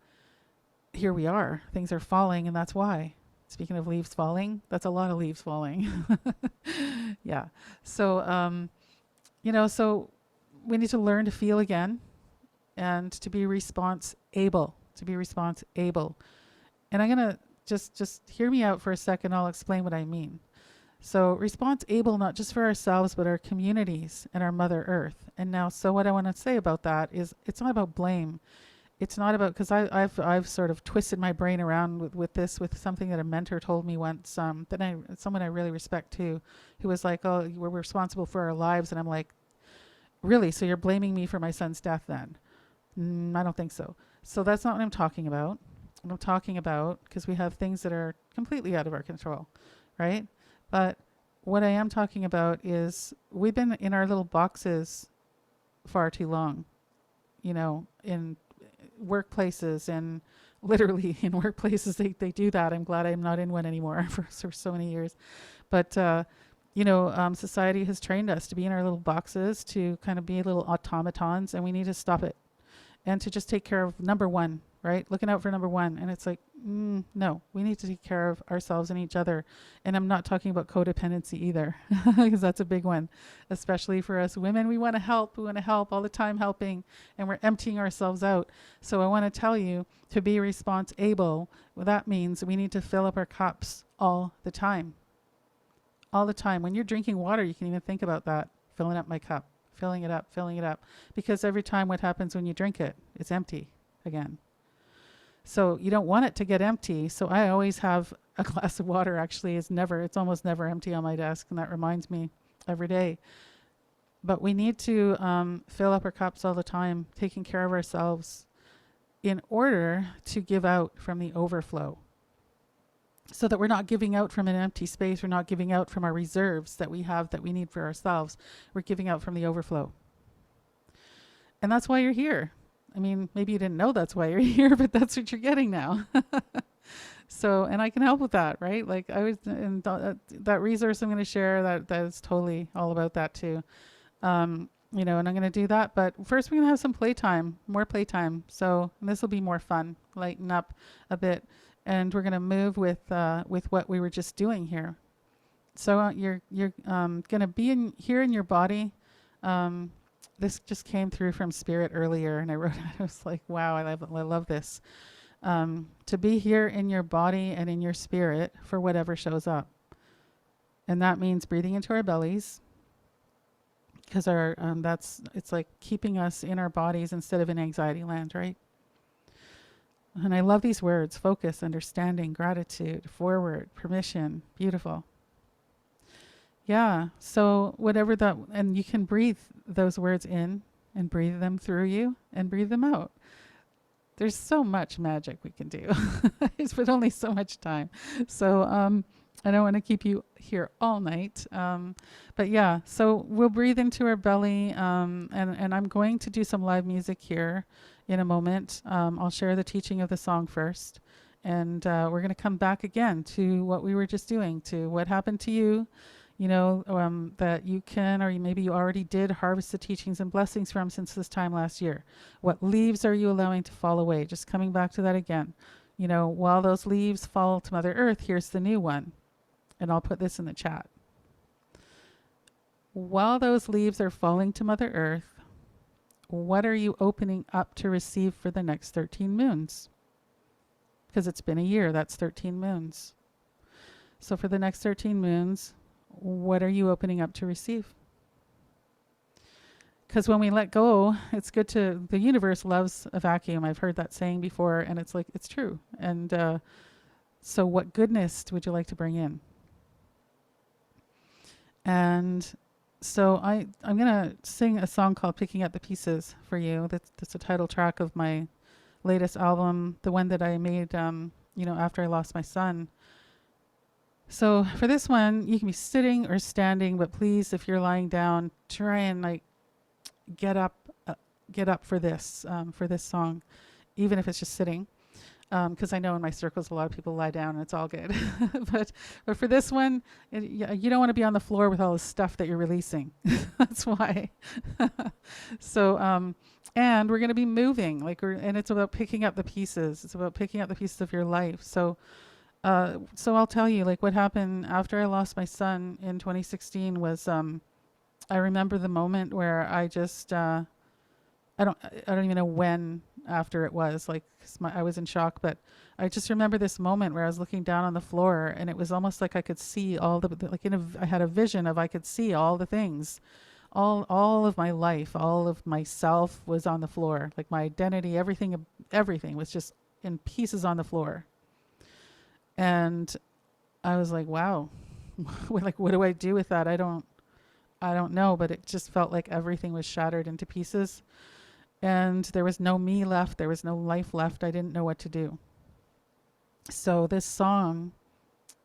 here we are. Things are falling, and that's why. Speaking of leaves falling, that's a lot of leaves falling. Yeah. So so we need to learn to feel again, and to be response able. And I'm gonna just hear me out for a second. I'll explain what I mean. So response able, not just for ourselves, but our communities and our Mother Earth. And now, so what I want to say about that is, it's not about blame. It's not about, because I've sort of twisted my brain around with this, with something that a mentor told me once, someone I really respect too, who was like, oh, we're responsible for our lives. And I'm like, really? So you're blaming me for my son's death then? I don't think so. So that's not what I'm talking about. What I'm talking about, because we have things that are completely out of our control, right? But what I am talking about is, we've been in our little boxes far too long, in workplaces, and literally in workplaces they do that. I'm glad I'm not in one anymore for so many years. But society has trained us to be in our little boxes, to kind of be little automatons, and we need to stop it, and to just take care of number one, right? Looking out for number one. And it's like, no, we need to take care of ourselves and each other. And I'm not talking about codependency either, because that's a big one, especially for us women. We want to help all the time, helping, and we're emptying ourselves out. So I want to tell you, to be response able, well, that means we need to fill up our cups all the time. All the time. When you're drinking water, you can even think about that. Filling up my cup, filling it up. Because every time, what happens when you drink it? It's empty again. So you don't want it to get empty. So I always have a glass of water. Actually, it's almost never empty on my desk. And that reminds me every day. But we need to fill up our cups all the time, taking care of ourselves, in order to give out from the overflow. So that we're not giving out from an empty space. We're not giving out from our reserves that we have, that we need for ourselves. We're giving out from the overflow. And that's why you're here. I mean, maybe you didn't know that's why you're here, but that's what you're getting now. So, and I can help with that, right? Like, that resource I'm going to share, that is totally all about that too. And I'm going to do that. But first, we're going to have some playtime, more playtime. So this will be more fun, lighten up a bit. And we're going to move with what we were just doing here. So you're going to be here in your body. This just came through from Spirit earlier, and I wrote it. I was like, wow, I love this. To be here in your body and in your spirit for whatever shows up. And that means breathing into our bellies, because it's like keeping us in our bodies instead of in anxiety land, right? And I love these words: focus, understanding, gratitude, forward, permission. Beautiful. Yeah. So whatever that, and you can breathe those words in and breathe them through you and breathe them out. There's so much magic we can do, but only so much time. So I don't want to keep you here all night. But yeah, so we'll breathe into our belly, and I'm going to do some live music here in a moment. I'll share the teaching of the song first, And we're going to come back again to what we were just doing, to what happened to you, that you can, or maybe you already did harvest the teachings and blessings from since this time last year. What leaves are you allowing to fall away? Just coming back to that again. While those leaves fall to Mother Earth, here's the new one. And I'll put this in the chat. While those leaves are falling to Mother Earth, what are you opening up to receive for the next 13 moons? Because it's been a year, that's 13 moons. So for the next 13 moons, what are you opening up to receive? Because when we let go, it's good the universe loves a vacuum. I've heard that saying before, and it's like, it's true. And so what goodness would you like to bring in? And so I'm going to sing a song called Picking Up the Pieces for you. That's the title track of my latest album, the one that I made, after I lost my son. So for this one, you can be sitting or standing, but please, if you're lying down, try and get up for this song, even if it's just sitting. Because I know in my circles a lot of people lie down and it's all good. but for this one, you don't want to be on the floor with all the stuff that you're releasing. That's why. So, and we're going to be moving, and it's about picking up the pieces. It's about picking up the pieces of your life. So I'll tell you, what happened after I lost my son in 2016 was, I remember the moment where I just, I don't even know when after it was, I was in shock, but I just remember this moment where I was looking down on the floor, and it was almost like I could see all I had a vision of, I could see all the things, all of my life, all of myself was on the floor, my identity, everything was just in pieces on the floor. And I was like, wow, what do I do with that? I don't know, but it just felt like everything was shattered into pieces. And there was no me left. There was no life left. I didn't know what to do. So this song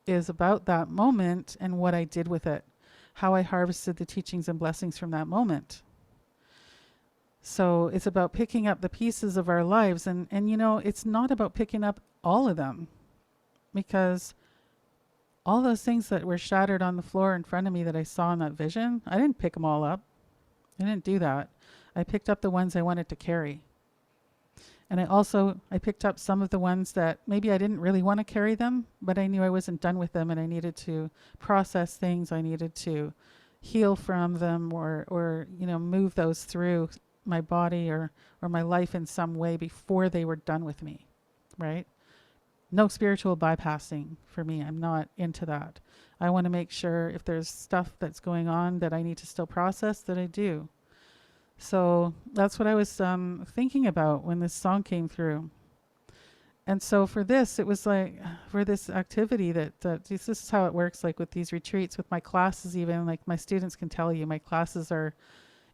is about that moment and what I did with it, how I harvested the teachings and blessings from that moment. So it's about picking up the pieces of our lives. And it's not about picking up all of them, because all those things that were shattered on the floor in front of me that I saw in that vision, I didn't pick them all up. I didn't do that. I picked up the ones I wanted to carry. And I picked up some of the ones that maybe I didn't really want to carry them, but I knew I wasn't done with them, and I needed to process things. I needed to heal from them, or move those through my body or my life in some way before they were done with me, right? No spiritual bypassing for me. I'm not into that. I want to make sure if there's stuff that's going on that I need to still process, that I do. So that's what I was thinking about when this song came through. And so for this, it was for this activity that this is how it works, with these retreats, with my classes, even my students can tell you, my classes are,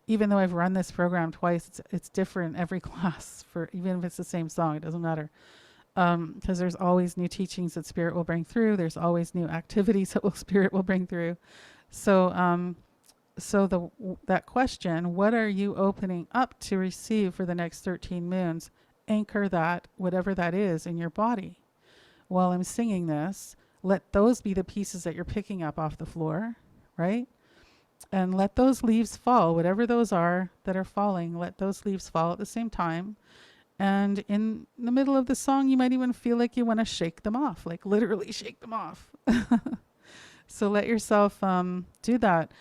even though I've run this program twice, it's different every class, for even if it's the same song, it doesn't matter. Because there's always new teachings that Spirit will bring through. There's always new activities that Spirit will bring through. So that question, what are you opening up to receive for the next 13 moons? Anchor that, whatever that is, in your body. While I'm singing this, let those be the pieces that you're picking up off the floor, right? And let those leaves fall, whatever those are that are falling, let those leaves fall at the same time. And in the middle of the song, you might even feel like you want to shake them off, literally shake them off. So let yourself do that.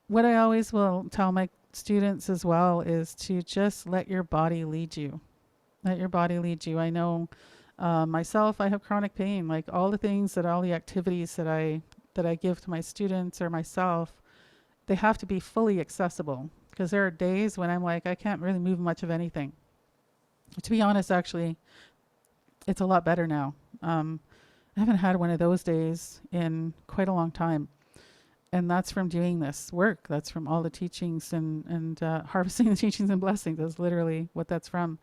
What I always will tell my students as well is to just let your body lead you. Let your body lead you. I know myself, I have chronic pain, all the things all the activities that I give to my students or myself, they have to be fully accessible, because there are days when I'm I can't really move much of anything. To be honest, actually, it's a lot better now. I haven't had one of those days in quite a long time. And that's from doing this work. That's from all the teachings and harvesting the teachings and blessings. That's literally what that's from.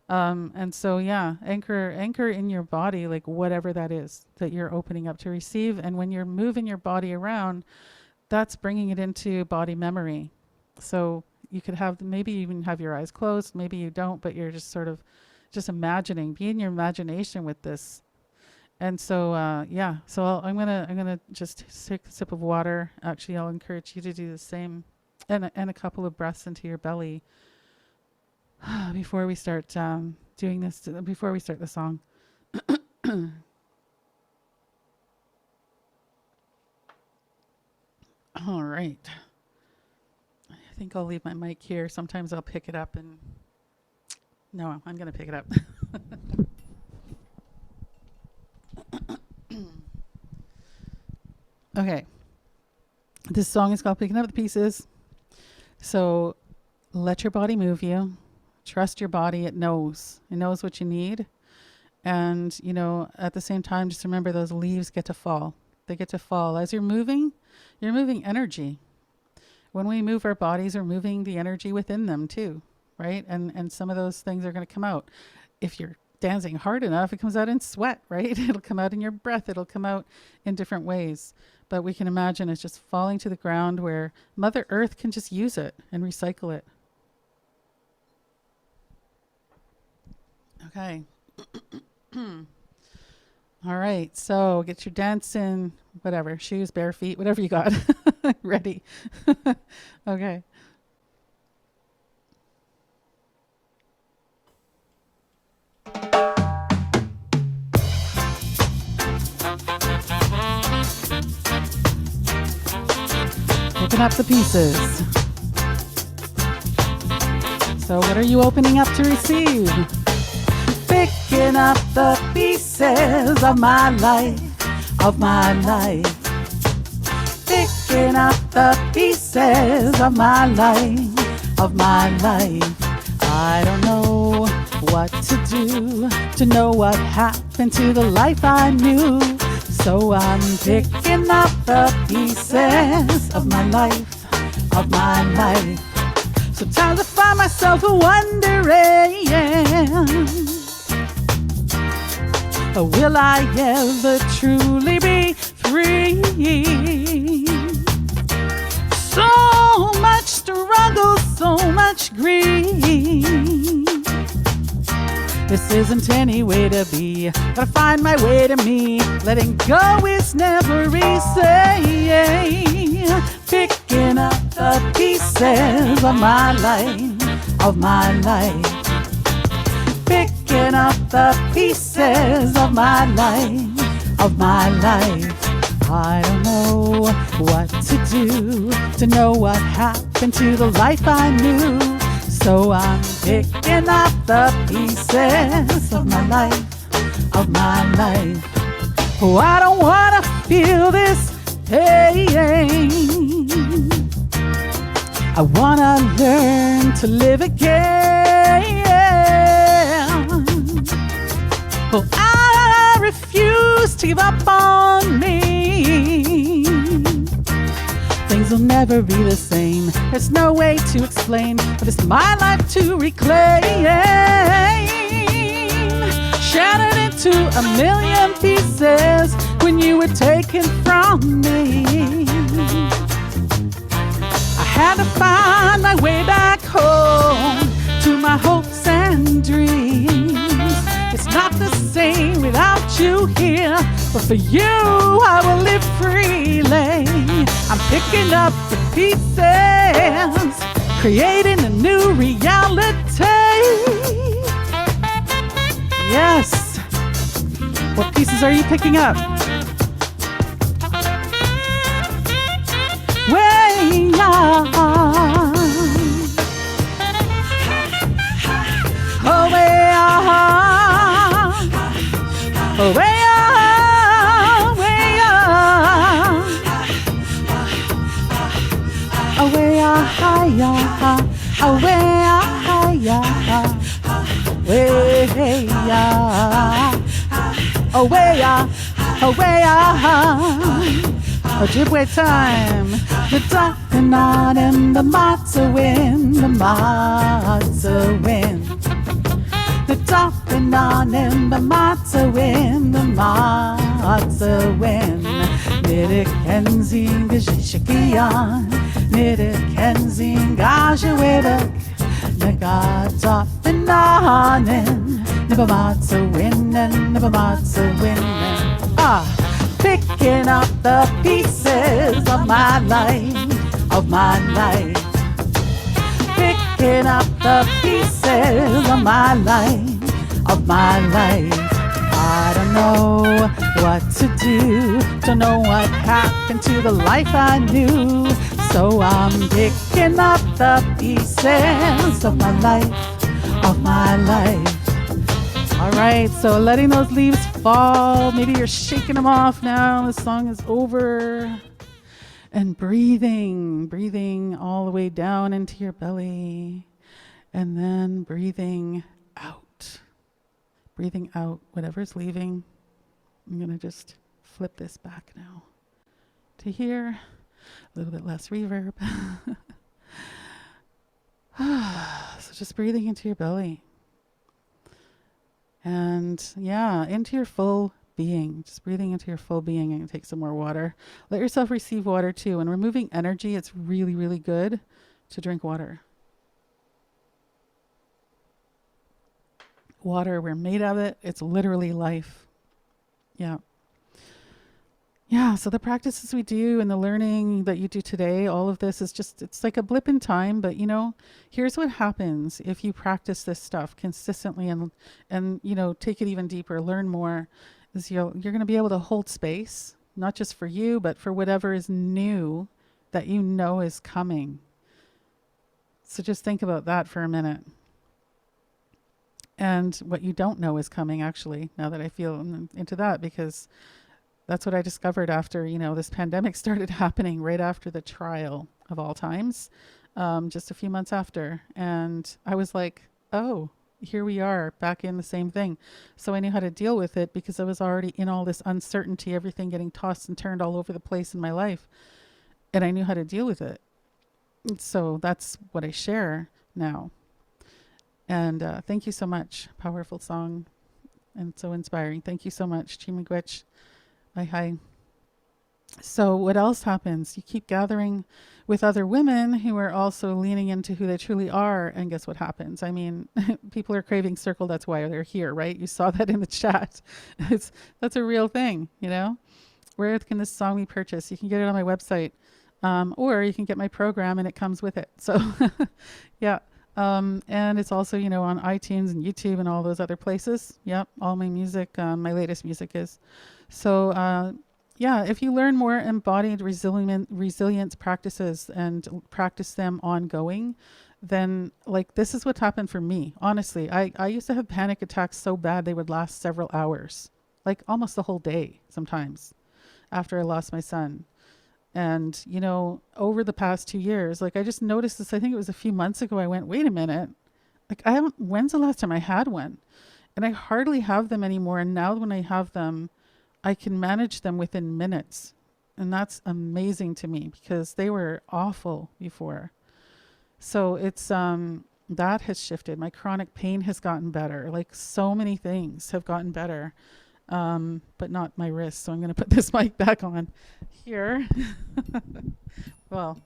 And so, anchor in your body, whatever that is that you're opening up to receive. And when you're moving your body around, that's bringing it into body memory. So you could maybe even have your eyes closed. Maybe you don't, but you're just sort of just imagining, be in your imagination with this. And so, so I'm gonna just take a sip of water. Actually, I'll encourage you to do the same, and a couple of breaths into your belly before we start doing this. Before we start the song. All right. I think I'll leave my mic here. Sometimes I'll pick it up and... No, I'm going to pick it up. Okay. This song is called Picking Up the Pieces. So let your body move you. Trust your body. It knows. It knows what you need. And, at the same time, just remember those leaves get to fall. They get to fall. As you're moving energy. When we move our bodies, we're moving the energy within them too, right? And some of those things are going to come out. If you're dancing hard enough, it comes out in sweat, right? It'll come out in your breath. It'll come out in different ways. But we can imagine it's just falling to the ground where Mother Earth can just use it and recycle it. Okay. All right. So get your dancing, whatever, shoes, bare feet, whatever you got. Ready. Okay. Picking up the pieces. So what are you opening up to receive? Picking up the pieces of my life, of my life. Picking up the pieces of my life, of my life. I don't know what to do to know what happened to the life I knew. So I'm picking up the pieces of my life, of my life. Sometimes I find myself wondering, will I ever truly be free? So much struggle, so much grief. This isn't any way to be. Gotta find my way to me. Letting go is never easy. Picking up the pieces of my life, of my life. Picking up the pieces of my life, of my life. I don't know what to do to know what happened to the life I knew. So I'm picking up the pieces of my life, of my life. Oh, I don't wanna feel this pain. I wanna learn to live again. Oh, I refuse to give up on me. Things will never be the same. There's no way to explain, but it's my life to reclaim. Shattered into a million pieces when you were taken from me. I had to find my way back home to my hopes and dreams. It's not the same without you here, but for you I will live freely. I'm picking up the pieces, creating a new reality. Yes. What pieces are you picking up? Way on. Oh, way on. Oh, way on. Way on. Oh, way on. Higher. Oh, way on. Higher. Way on. Oh, way on. Oh, way on. Ojibwe time. The talking on and the matzo wind, the matzo wind. The talking on and the matzo wind, the matzo wind. Nere kenzinga jishakiyan, nere kenzinga jawebek, Nagata finanen, never matzo winnen, never matzo winnen. Picking up the pieces of my life, of my life. Picking up the pieces of my life, of my life. I don't know what to do, don't know what happened to the life I knew. So I'm picking up the pieces of my life, of my life. All right, so letting those leaves fall. Maybe you're shaking them off now. The song is over. And breathing all the way down into your belly. And then breathing out. Breathing out whatever's leaving. I'm going to just flip this back now to here. A little bit less reverb. So just breathing into your belly. And yeah, into your full being. Just breathing into your full being. And take some more water. Let yourself receive water too. When removing energy, it's really, really good to drink water. Water, we're made of it. It's literally life. Yeah. Yeah, so the practices we do and the learning that you do today, all of this is just, it's like a blip in time, but you know, here's what happens if you practice this stuff consistently and you know, take it even deeper, learn more, is you're going to be able to hold space, not just for you, but for whatever is new that you know is coming. So just think about that for a minute. And what you don't know is coming, actually, now that I feel into that, because that's what I discovered after, you know, this pandemic started happening right after the trial of all times, just a few months after. And I was like, oh, here we are back in the same thing. So I knew how to deal with it because I was already in all this uncertainty, everything getting tossed and turned all over the place in my life. And I knew how to deal with it. So that's what I share now. And thank you so much. Powerful song and so inspiring. Thank you so much, Chimigwech. Hi. So what else happens? You keep gathering with other women who are also leaning into who they truly are. And guess what happens? I mean, people are craving circle. That's why they're here, right? You saw that in the chat. That's a real thing, you know? Where can this song be purchased? You can get it on my website. Or you can get my program and it comes with it. So yeah. And it's also, you know, on iTunes and YouTube and all those other places. Yep. All my music, my latest music is. So, yeah, if you learn more embodied resilience practices and practice them ongoing, then like this is what happened for me. Honestly, I used to have panic attacks so bad they would last several hours, like almost the whole day sometimes after I lost my son. And, you know, over the past 2 years, like I just noticed this, I think it was a few months ago, I went, wait a minute, like when's the last time I had one? And I hardly have them anymore. And now when I have them, I can manage them within minutes. And that's amazing to me because they were awful before. So it's, that has shifted. My chronic pain has gotten better. Like so many things have gotten better. But not my wrist. So I'm going to put this mic back on here. Well,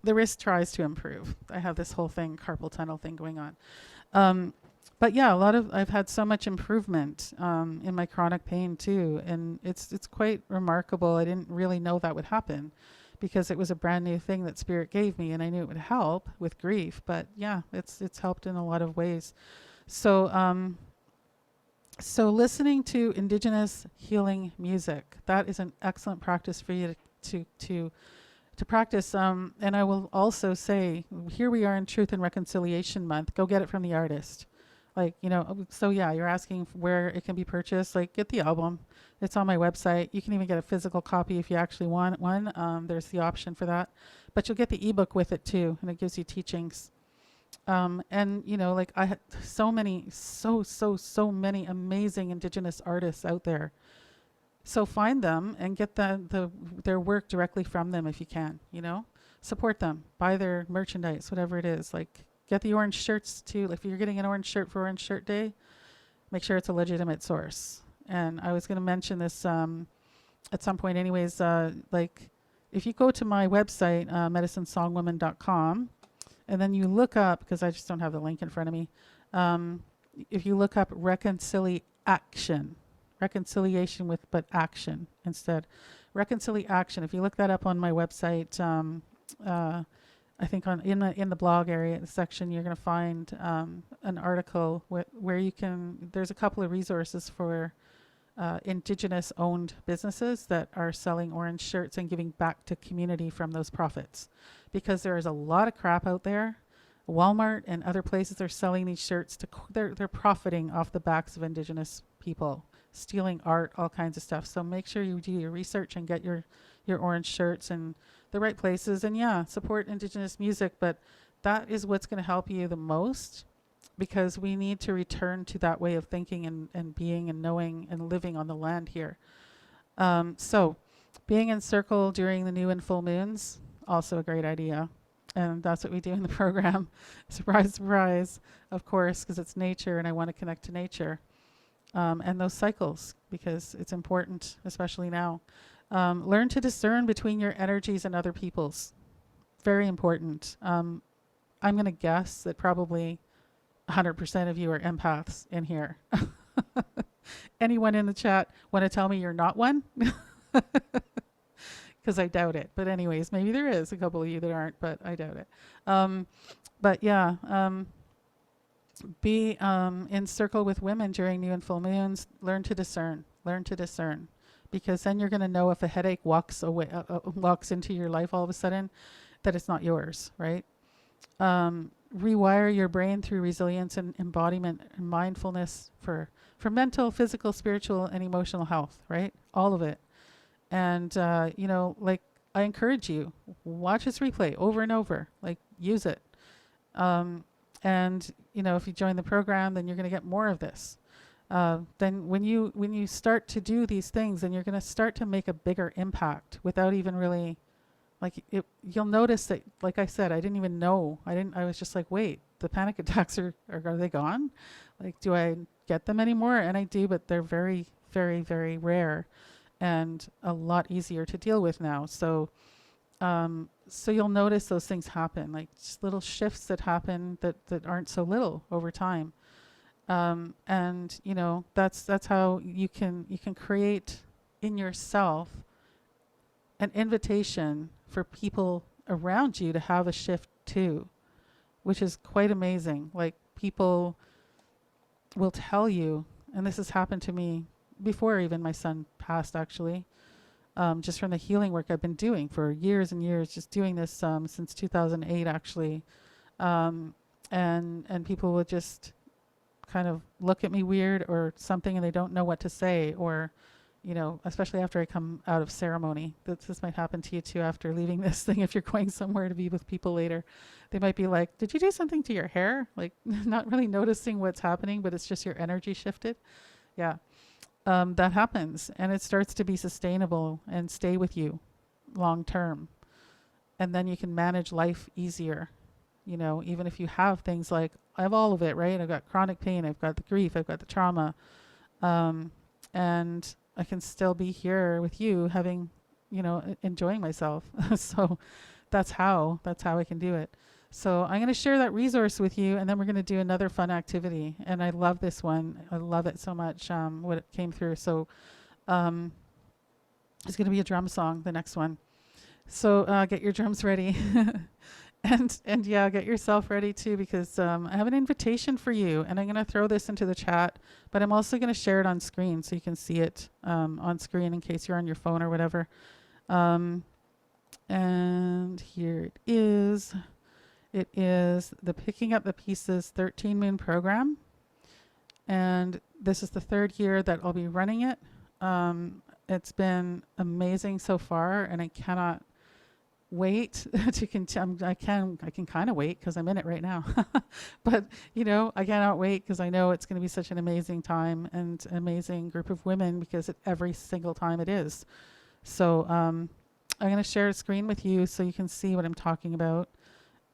the wrist tries to improve. I have this whole thing, carpal tunnel thing going on. But yeah, I've had so much improvement in my chronic pain too, and it's quite remarkable. I didn't really know that would happen because it was a brand new thing that Spirit gave me, and I knew it would help with grief. But yeah, it's helped in a lot of ways. So so listening to Indigenous healing music, that is an excellent practice for you to practice. And I will also say, here we are in Truth and Reconciliation Month. Go get it from the artist. Like, you know, so yeah, you're asking where it can be purchased. Like, get the album. It's on my website. You can even get a physical copy if you actually want one. There's the option for that. But you'll get the ebook with it too, and it gives you teachings. And, you know, like I had so many amazing Indigenous artists out there. So find them and get their work directly from them if you can, you know. Support them. Buy their merchandise, whatever it is. Like, get the orange shirts too. Like if you're getting an orange shirt for Orange Shirt Day, make sure it's a legitimate source. And I was going to mention this at some point anyways. Like if you go to my website, medicinesongwoman.com, And then you look up, because I just don't have the link in front of me. If you look up reconciliation, reconciliation with but action instead. Reconciliation. If you look that up on my website, I think in the blog area section, you're going to find an article where you can. There's a couple of resources for Indigenous owned businesses that are selling orange shirts and giving back to community from those profits, because there is a lot of crap out there. Walmart and other places are selling these shirts they're profiting off the backs of Indigenous people, stealing art, all kinds of stuff. So make sure you do your research and get your orange shirts in the right places, and support Indigenous music. But that is what's going to help you the most, because we need to return to that way of thinking and being and knowing and living on the land here. So being in circle during the new and full moons, also a great idea. And that's what we do in the program. Surprise, surprise, of course, because it's nature and I want to connect to nature. And those cycles, because it's important, especially now. Learn to discern between your energies and other people's. Very important. I'm going to guess that probably 100% of you are empaths in here. Anyone in the chat want to tell me you're not one? Because I doubt it. But anyways, maybe there is a couple of you that aren't, but I doubt it. Be in circle with women during new and full moons. Learn to discern. Learn to discern. Because then you're going to know if a headache walks into your life all of a sudden, that it's not yours, right? Rewire your brain through resilience and embodiment and mindfulness for mental, physical, spiritual, and emotional health, right? All of it. And, like, I encourage you, watch this replay over and over, like, use it. And, if you join the program, then you're going to get more of this. Then when you start to do these things, then you're going to start to make a bigger impact without even really, you'll notice that, like I said, I didn't even know. I was just like, wait, the panic attacks are they gone? Like, do I get them anymore? And I do, but they're very, very, very rare and a lot easier to deal with now. So you'll notice those things happen, like just little shifts that happen that aren't so little over time. And that's how you can create in yourself an invitation for people around you to have a shift too, which is quite amazing. Like, people will tell you, and this has happened to me before even my son passed, actually, just from the healing work I've been doing for years and years, just doing this since 2008, actually. And people will just kind of look at me weird or something, and they don't know what to say, or, especially after I come out of ceremony. This might happen to you too after leaving this thing. If you're going somewhere to be with people later, they might be like, did you do something to your hair? Like, not really noticing what's happening, but it's just your energy shifted. Yeah. That happens, and it starts to be sustainable and stay with you long term. And then you can manage life easier, even if you have things like, I have all of it, right? I've got chronic pain, I've got the grief, I've got the trauma, and I can still be here with you having, enjoying myself. So that's how I can do it. So I'm going to share that resource with you, and then we're going to do another fun activity. And I love this one. I love it so much, what it came through. So it's going to be a drum song, the next one. So get your drums ready. and get yourself ready too, because I have an invitation for you, and I'm going to throw this into the chat, but I'm also going to share it on screen so you can see it on screen in case you're on your phone or whatever. And here it is. It is the Picking Up the Pieces 13 Moon program. And this is the third year that I'll be running it. It's been amazing so far, and I cannot wait to continue. I can kind of wait because I'm in it right now. But, I cannot wait because I know it's going to be such an amazing time and an amazing group of women, because every single time it is. So I'm going to share a screen with you so you can see what I'm talking about.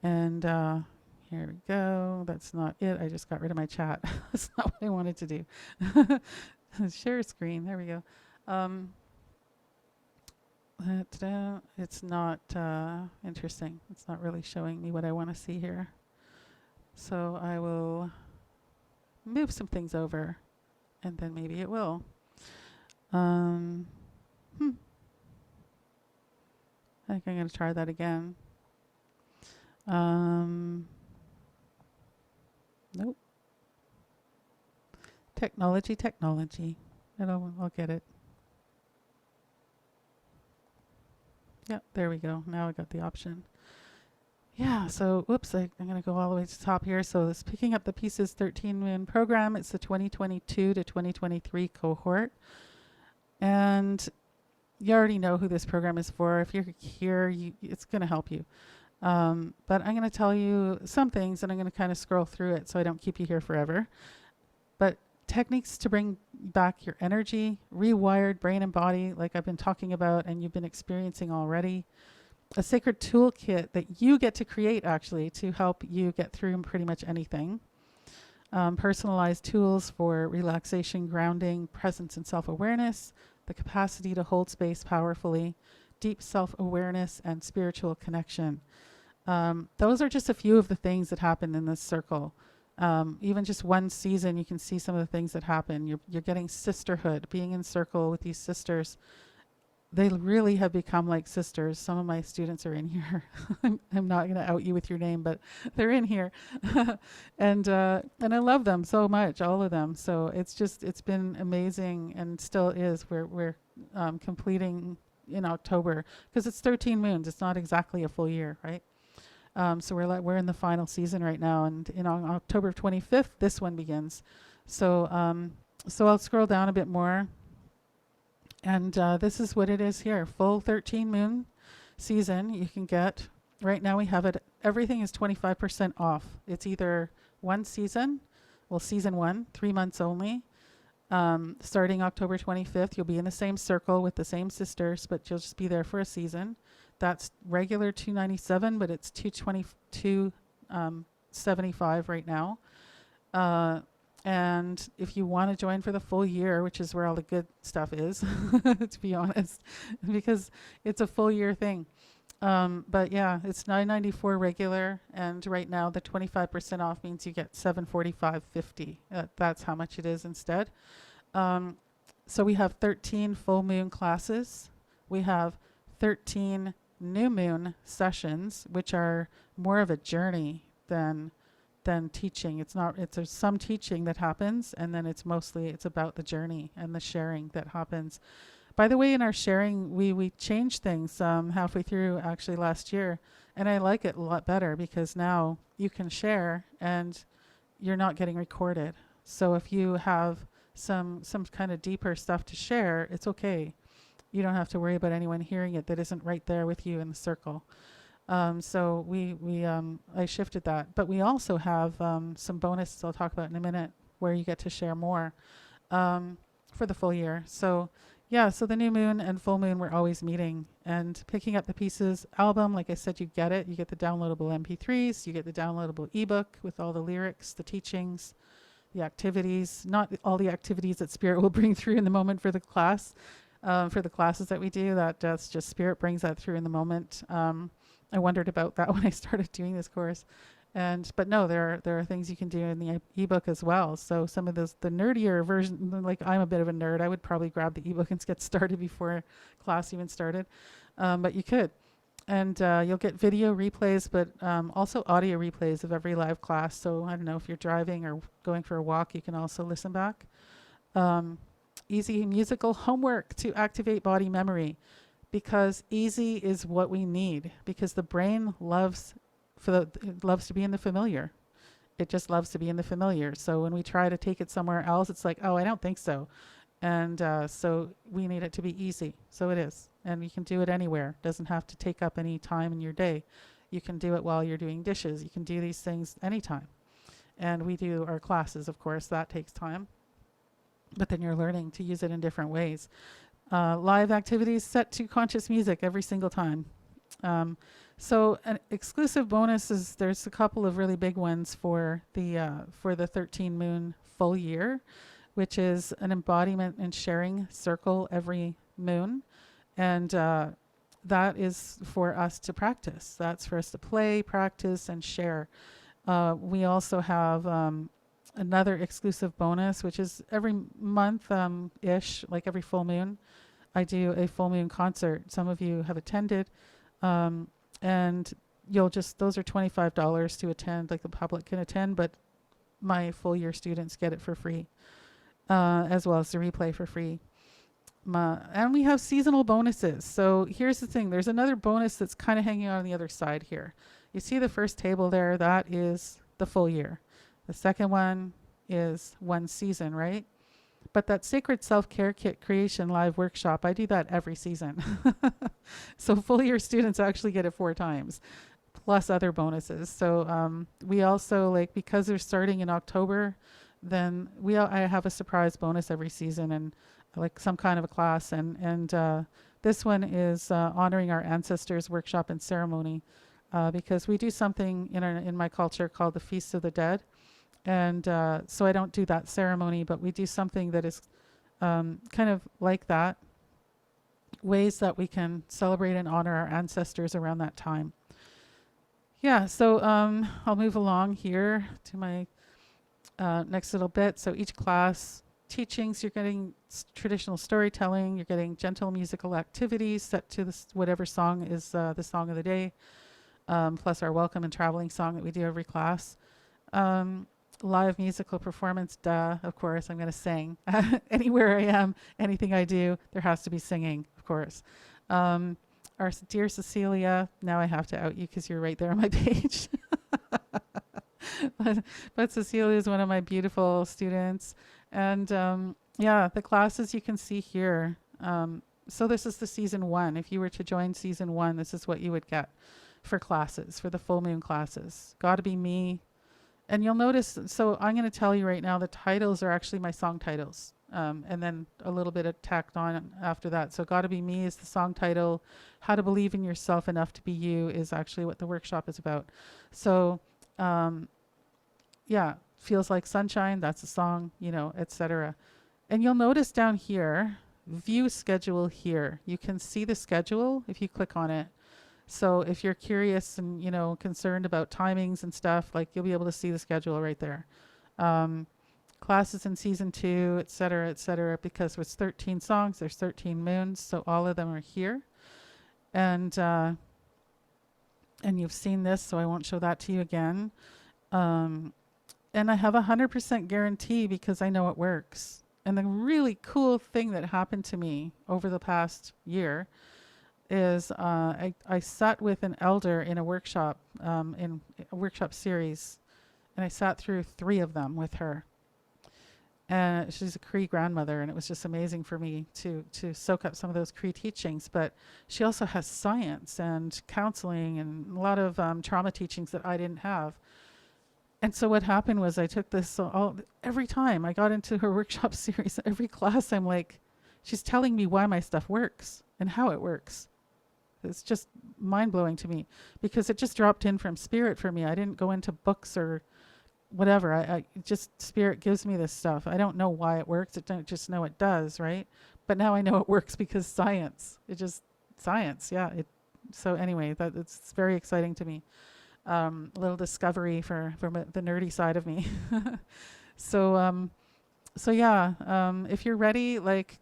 And here we go. That's not it. I just got rid of my chat. That's not what I wanted to do. Share a screen. There we go. It's not interesting. It's not really showing me what I want to see here. So I will move some things over, and then maybe it will. Um, I think I'm going to try that again. Nope. Technology. I'll get it. Yeah, there we go. Now I got the option. Yeah, so whoops, I'm going to go all the way to the top here. So this Picking Up the Pieces 13 Moon program, it's the 2022 to 2023 cohort. And you already know who this program is for. If you're here, it's going to help you. But I'm going to tell you some things, and I'm going to kind of scroll through it so I don't keep you here forever. But techniques to bring back your energy, rewired brain and body, like I've been talking about and you've been experiencing already. A sacred toolkit that you get to create, actually, to help you get through pretty much anything. Personalized tools for relaxation, grounding, presence and self-awareness, the capacity to hold space powerfully, deep self-awareness and spiritual connection. Those are just a few of the things that happen in this circle. Even just one season, you can see some of the things that happen. You're getting sisterhood, being in circle with these sisters. They really have become like sisters. Some of my students are in here. I'm not going to out you with your name, but they're in here. And I love them so much, all of them. So it's been amazing and still is. We're completing in October because it's 13 moons. It's not exactly a full year, right? So we're in the final season right now, and on October 25th, this one begins. So I'll scroll down a bit more. And this is what it is here. Full 13 moon season you can get. Right now we have it. Everything is 25% off. It's either one season, season 1, 3 months only. Starting October 25th, you'll be in the same circle with the same sisters, but you'll just be there for a season. That's regular $297, but it's $222.75 right now. And if you want to join for the full year, which is where all the good stuff is, to be honest, because it's a full year thing. But yeah, it's $994 regular, and right now the 25% off means you get $745.50. That's how much it is instead. So we have 13 full moon classes. We have 13 new moon sessions, which are more of a journey than teaching. It's some teaching that happens, and then it's about the journey and the sharing that happens. By the way, in our sharing, we changed things halfway through actually last year, and I like it a lot better because now you can share and you're not getting recorded. So if you have some kind of deeper stuff to share, it's okay. You don't have to worry about anyone hearing it that isn't right there with you in the circle. So I shifted that, but we also have some bonuses I'll talk about in a minute where you get to share more for the full year. So yeah, so the new moon and full moon we're always meeting, and Picking Up the Pieces album, like I said, you get it. You get the downloadable MP3s, you get the downloadable ebook with all the lyrics, the teachings, the activities, not all the activities that Spirit will bring through in the moment for the class, for the classes that we do. That's just Spirit brings that through in the moment. I wondered about that when I started doing this course. But no, there are things you can do in the ebook as well. So some of the nerdier version, like I'm a bit of a nerd, I would probably grab the ebook and get started before class even started. But you could. And you'll get video replays, but also audio replays of every live class. So I don't know, if you're driving or going for a walk, you can also listen back. Easy musical homework to activate body memory, because easy is what we need, because the brain loves to be in the familiar. It just loves to be in the familiar. So when we try to take it somewhere else, it's like, oh, I don't think so. And so we need it to be easy. So it is. And you can do it anywhere. It doesn't have to take up any time in your day. You can do it while you're doing dishes. You can do these things anytime. And we do our classes, of course. That takes time. But then you're learning to use it in different ways. Live activities set to conscious music every single time. So an exclusive bonus is, there's a couple of really big ones for the 13 moon full year, which is an embodiment and sharing circle every moon. And that is for us to practice. That's for us to play, practice, and share. We also have another exclusive bonus, which is every month ish, like every full moon, I do a full moon concert. Some of you have attended, um, and those are $25 to attend, like the public can attend, but my full year students get it for free, as well as the replay for free. And we have seasonal bonuses. So here's the thing. There's another bonus that's kind of hanging on the other side here. You see the first table there? That is the full year. The second one is one season, right? But that Sacred Self-Care Kit Creation Live Workshop, I do that every season. So full year students actually get it 4 times, plus other bonuses. So we also, like, because they're starting in October, then I have a surprise bonus every season, and like some kind of a class. And this one is honoring our ancestors workshop and ceremony, because we do something in my culture called the Feast of the Dead. And so I don't do that ceremony, but we do something that is kind of like that, ways that we can celebrate and honor our ancestors around that time. Yeah, so I'll move along here to my next little bit. So each class teachings, you're getting traditional storytelling, you're getting gentle musical activities set to whatever song is the song of the day, plus our welcome and traveling song that we do every class. Live musical performance, of course, I'm going to sing. Anywhere I am, anything I do, there has to be singing, of course. Our dear Cecilia, now I have to out you because you're right there on my page. But Cecilia is one of my beautiful students. And yeah, the classes you can see here. So this is the season 1. If you were to join season 1, this is what you would get for classes, for the full moon classes. Gotta Be Me. And you'll notice, so I'm going to tell you right now, the titles are actually my song titles. And then a little bit of tacked on after that. So Gotta Be Me is the song title. How to Believe in Yourself Enough to Be You is actually what the workshop is about. So yeah, Feels Like Sunshine, that's a song, etc. And you'll notice down here, view schedule here. You can see the schedule if you click on it. So if you're curious and, concerned about timings and stuff, like, you'll be able to see the schedule right there. Classes in season 2, et cetera, because with 13 songs, there's 13 moons. So all of them are here. And you've seen this, so I won't show that to you again. And I have 100% guarantee because I know it works. And the really cool thing that happened to me over the past year is I sat with an elder in a workshop, in a workshop series, and I sat through 3 of them with her. And she's a Cree grandmother, and it was just amazing for me to soak up some of those Cree teachings. But she also has science and counseling and a lot of trauma teachings that I didn't have. And so what happened was I took this every time I got into her workshop series, every class, I'm like, she's telling me why my stuff works and how it works. It's just mind-blowing to me because it just dropped in from spirit for me. I didn't go into books or whatever. I just, spirit gives me this stuff. I don't know why it works. I don't just know it does, right? But now I know it works because science. Science, yeah. So anyway, it's very exciting to me. A little discovery for the nerdy side of me. So yeah, if you're ready, like,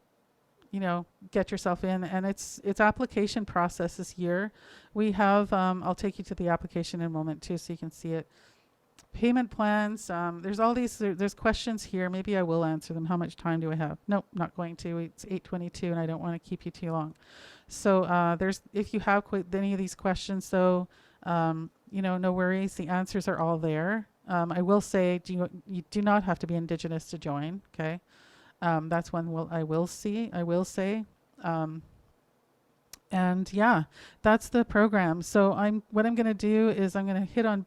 get yourself in, and it's application process this year. We have, I'll take you to the application in a moment too, so you can see it. Payment plans, there's all these, there's questions here. Maybe I will answer them. How much time do I have? Nope, not going to. It's 8:22 and I don't want to keep you too long. So if you have any of these questions, so, no worries. The answers are all there. I will say, you do not have to be Indigenous to join, okay? That's one I will say. And yeah, that's the program. So what I'm going to do is I'm going to click on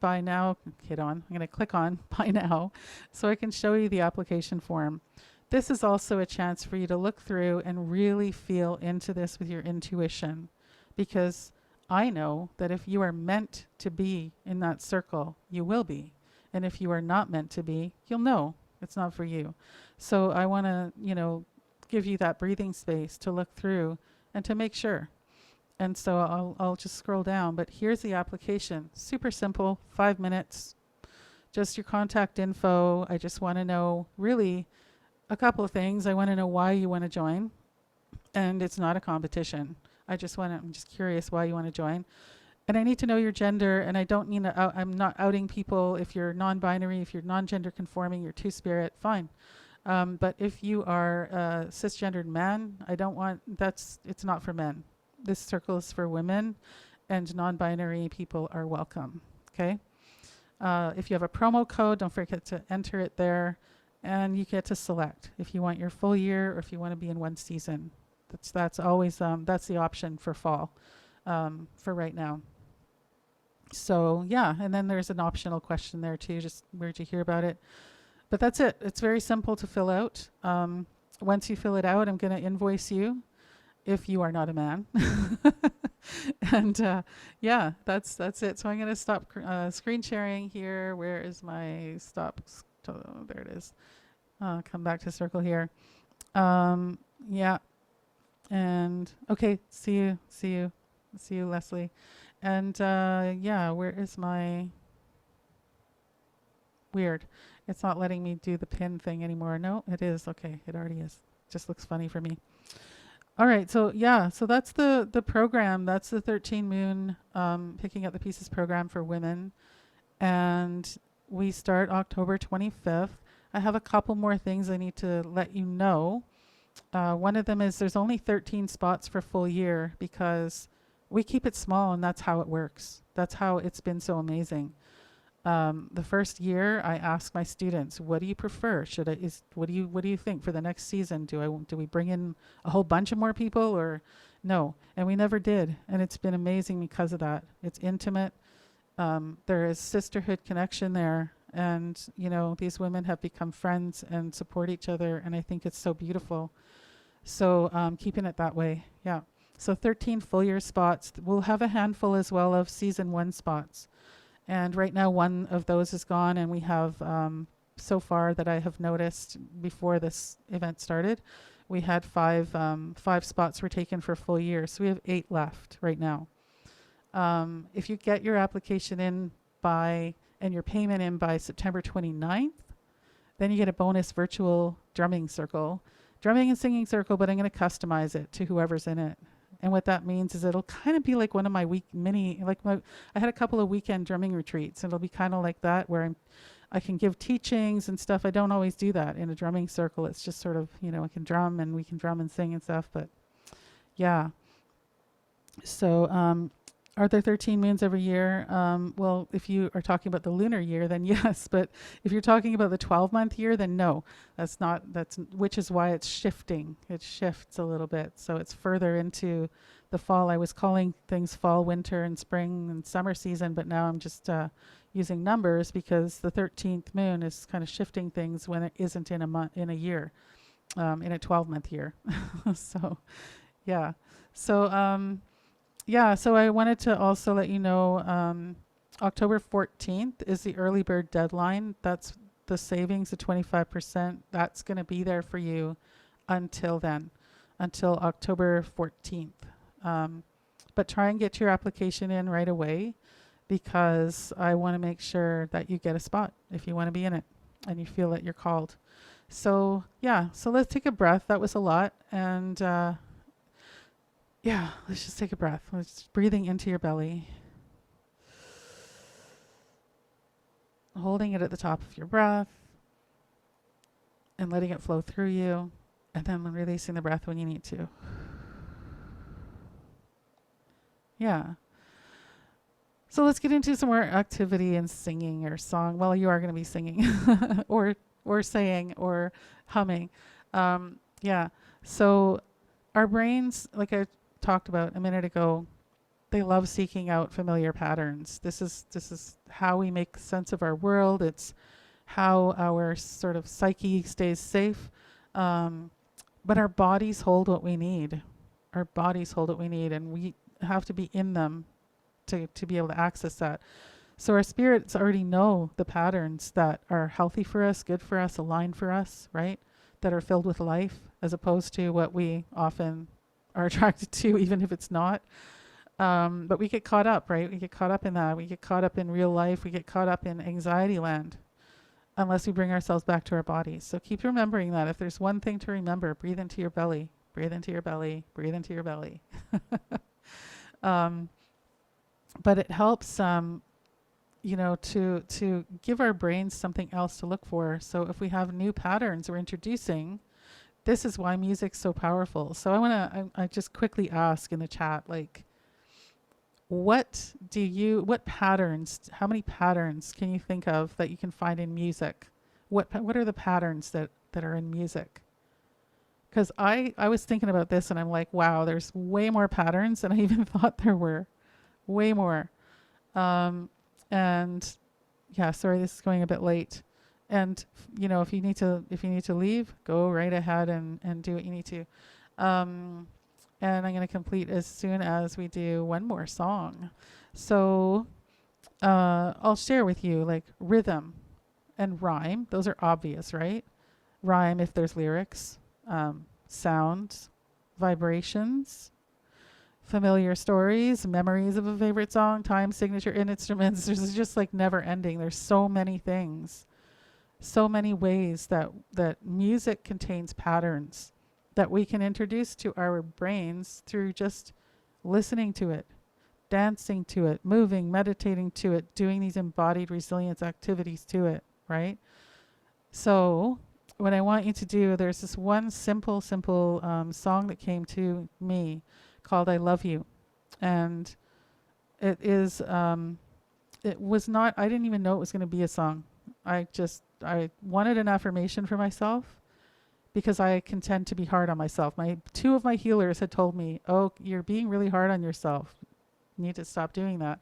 buy now so I can show you the application form. This is also a chance for you to look through and really feel into this with your intuition, because I know that if you are meant to be in that circle, you will be. And if you are not meant to be, you'll know it's not for you. So I want to, give you that breathing space to look through and to make sure. And so I'll just scroll down. But here's the application. Super simple, 5 minutes. Just your contact info. I just want to know really a couple of things. I want to know why you want to join. And it's not a competition. I'm just curious why you want to join. And I need to know your gender, and I don't mean I'm not outing people. If you're non-binary, if you're non-gender conforming, you're two-spirit, fine. But if you are a cisgendered man, it's not for men. This circle is for women, and non-binary people are welcome, okay? If you have a promo code, don't forget to enter it there, and you get to select if you want your full year or if you want to be in one season. That's always that's the option for fall, for right now. So yeah, and then there's an optional question there too, just where'd you hear about it? But that's it. It's very simple to fill out. Once you fill it out, I'm going to invoice you if you are not a man. And yeah, that's it. So I'm going to stop screen sharing here. Where is my stop? Oh, there it is. Come back to circle here. Yeah. And okay, see you, Leslie. And yeah, where is my weird? It's not letting me do the pin thing anymore. No, it is. Okay, it already is. Just looks funny for me. All right, so yeah, so that's the program. That's the 13 Moon Picking Up the Pieces program for women. And we start October 25th. I have a couple more things I need to let you know. One of them is there's only 13 spots for full year because we keep it small, and that's how it works. That's how it's been so amazing. The first year, I asked my students, "What do you prefer? What do you think for the next season? Do we bring in a whole bunch of more people or no?" And we never did, and it's been amazing because of that. It's intimate. There is sisterhood connection there, and these women have become friends and support each other, and I think it's so beautiful. So keeping it that way, yeah. So 13 full year spots. We'll have a handful as well of season 1 spots. And right now one of those is gone, and we have, so far that I have noticed before this event started, we had 5 spots were taken for full year. So we have 8 left right now. If you get your application in and your payment in by September 29th, then you get a bonus virtual drumming and singing circle, but I'm going to customize it to whoever's in it. And what that means is it'll kind of be like one of my I had a couple of weekend drumming retreats. It'll be kind of like that where I can give teachings and stuff. I don't always do that in a drumming circle. It's just sort of, I can drum and we can drum and sing and stuff. But yeah. So are there 13 moons every year? Well, if you are talking about the lunar year, then yes. But if you're talking about the 12-month year, then no. Which is why it's shifting. It shifts a little bit. So it's further into the fall. I was calling things fall, winter, and spring and summer season, but now I'm just using numbers because the 13th moon is kind of shifting things when it isn't in a year, in a 12-month year. So, yeah. So, yeah, so I wanted to also let you know October 14th is the early bird deadline. That's the savings of 25%. That's going to be there for you until then, until October 14th. But try and get your application in right away because I want to make sure that you get a spot if you want to be in it and you feel that you're called. So, yeah, so let's take a breath. That was a lot. And yeah, let's just take a breath. Let's breathing into your belly. Holding it at the top of your breath and letting it flow through you, and then releasing the breath when you need to. Yeah. So let's get into some more activity and singing or song. Well, you are going to be singing or saying or humming. Yeah. So our brains, like I talked about a minute ago, they love seeking out familiar patterns. This is how we make sense of our world. It's how our sort of psyche stays safe. But our bodies hold what we need. Our bodies hold what we need, and we have to be in them to be able to access that. So our spirits already know the patterns that are healthy for us, good for us, aligned for us, right? That are filled with life, as opposed to what we often are attracted to, even if it's not. But we get caught up, right? We get caught up in that. We get caught up in real life. We get caught up in anxiety land unless we bring ourselves back to our bodies. So keep remembering that. If there's one thing to remember, breathe into your belly, breathe into your belly, breathe into your belly. um, but it helps, to give our brains something else to look for. So if we have new patterns we're introducing, this is why music's so powerful. So I just quickly ask in the chat, like, what patterns, how many patterns can you think of that you can find in music? What are the patterns that are in music? Because I was thinking about this and I'm like, wow, there's way more patterns than I even thought there were. Way more. And yeah, sorry, this is going a bit late. And if you need to leave, go right ahead and do what you need to. And I'm going to complete as soon as we do one more song. So I'll share with you, like, rhythm and rhyme. Those are obvious, right? Rhyme if there's lyrics, sounds, vibrations, familiar stories, memories of a favorite song, time signature, and instruments. There's just like never ending. There's so many things, so many ways that music contains patterns that we can introduce to our brains through just listening to it, dancing to it, moving, meditating to it, doing these embodied resilience activities to it, right? So what I want you to do, there's this one simple song that came to me called I Love You. And it is, it was not, I didn't even know it was going to be a song. I wanted an affirmation for myself because I can tend to be hard on myself. Two of my healers had told me, oh, you're being really hard on yourself. You need to stop doing that.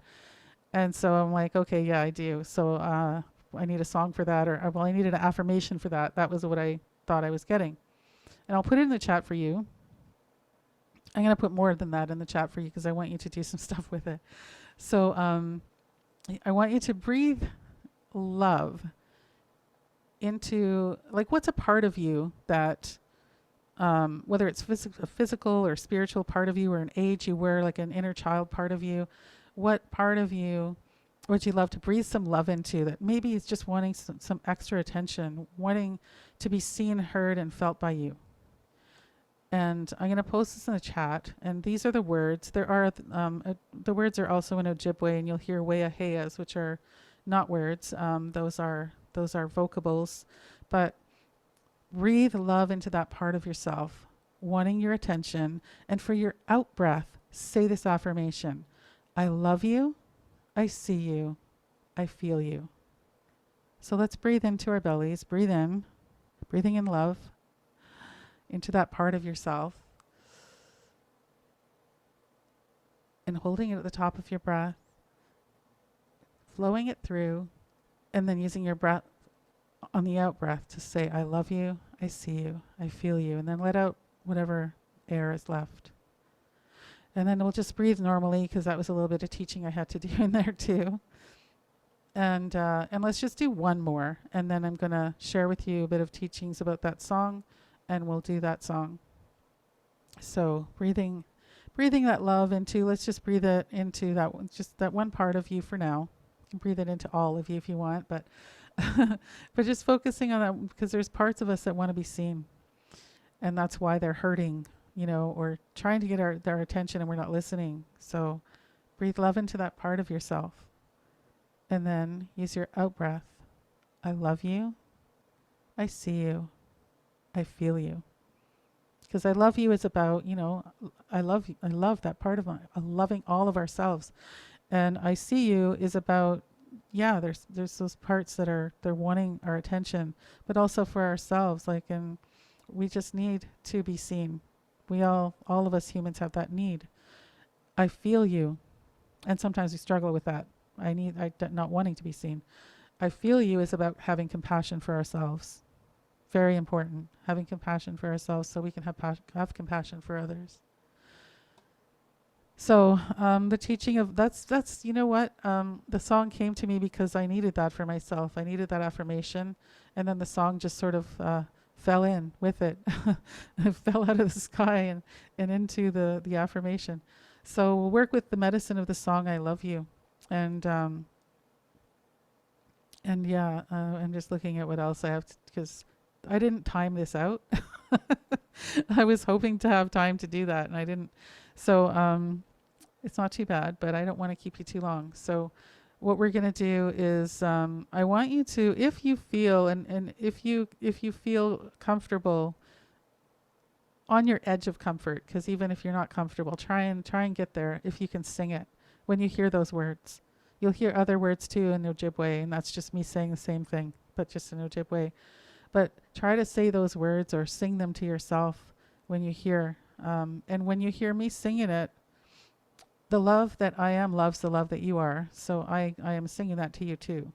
And so I'm like, okay, yeah, I do. So I need a song for that, or I needed an affirmation for that. That was what I thought I was getting. And I'll put it in the chat for you. I'm going to put more than that in the chat for you because I want you to do some stuff with it. So I want you to breathe love into, like, what's a part of you that, whether it's a physical or spiritual part of you, or an age you were, like an inner child part of you, what part of you would you love to breathe some love into, that maybe it's just wanting some extra attention, wanting to be seen, heard, and felt by you? And I'm going to post this in the chat, and these are the words. There are the words are also in Ojibwe, and you'll hear weaheyas, which are not words. Those are vocables. But breathe love into that part of yourself, wanting your attention. And for your out breath, say this affirmation: I love you, I see you, I feel you. So let's breathe into our bellies. Breathe in, breathing in love into that part of yourself, and holding it at the top of your breath, flowing it through, and then using your breath on the out breath to say, I love you, I see you, I feel you, and then let out whatever air is left. And then we'll just breathe normally, because that was a little bit of teaching I had to do in there too. And let's just do one more, and then I'm going to share with you a bit of teachings about that song, and we'll do that song. So breathing that love into, let's just breathe it into that one, just that one part of you for now. Breathe it into all of you if you want, but but just focusing on that, because there's parts of us that want to be seen, and that's why they're hurting, or trying to get their attention, and we're not listening. So breathe love into that part of yourself, and then use your out breath. I love you, I see you, I feel you. Because I love you is about, I love that part of loving all of ourselves. And I see you is about, there's those parts that they're wanting our attention, but also for ourselves. And we just need to be seen. All of us humans have that need. I feel you. And sometimes we struggle with that. Not wanting to be seen. I feel you is about having compassion for ourselves. Very important, having compassion for ourselves so we can have compassion for others. So the teaching of that's the song came to me because I needed that for myself. I needed that affirmation, and then the song just sort of fell in with it. It fell out of the sky and into the affirmation. So we'll work with the medicine of the song "I Love You," and yeah, I'm just looking at what else I have because I didn't time this out. I was hoping to have time to do that, and I didn't. So it's not too bad, but I don't want to keep you too long. So what we're going to do is I want you to, if you feel and if you feel comfortable on your edge of comfort, because even if you're not comfortable, try and get there if you can sing it when you hear those words. You'll hear other words too in Ojibwe, and that's just me saying the same thing, but just in Ojibwe. But try to say those words or sing them to yourself when you hear. And when you hear me singing it, the love that I am loves the love that you are. So I am singing that to you too.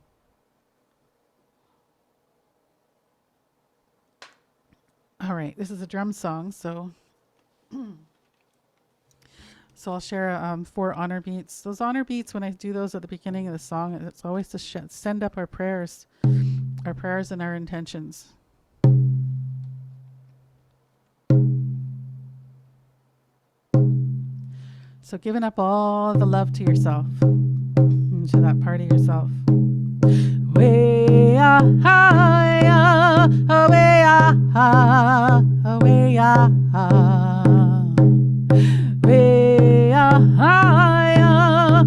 All right, this is a drum song, so so I'll share 4 honor beats. Those honor beats, when I do those at the beginning of the song, it's always to send up our prayers and our intentions. So giving up all the love to yourself, to that part of yourself. Way higher, way higher, way higher, way higher,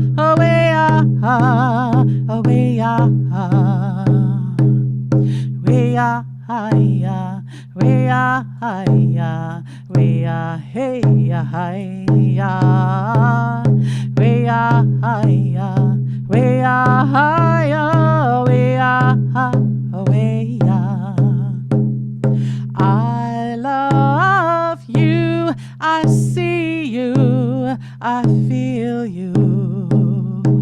way higher, way higher, way higher, way higher, way hey higher, way higher, way higher, way way I love you, I see you, I feel you.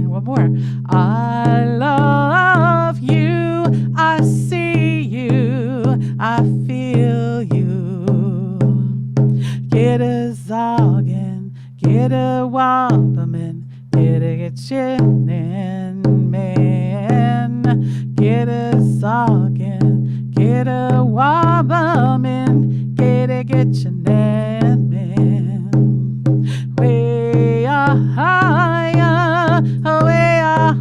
One more. I love you, I see you, I feel you. Get a zoggin, get a wobberman, get a chinin man, get a zoggin, get a wobberman, get a chinin man. Way higher, way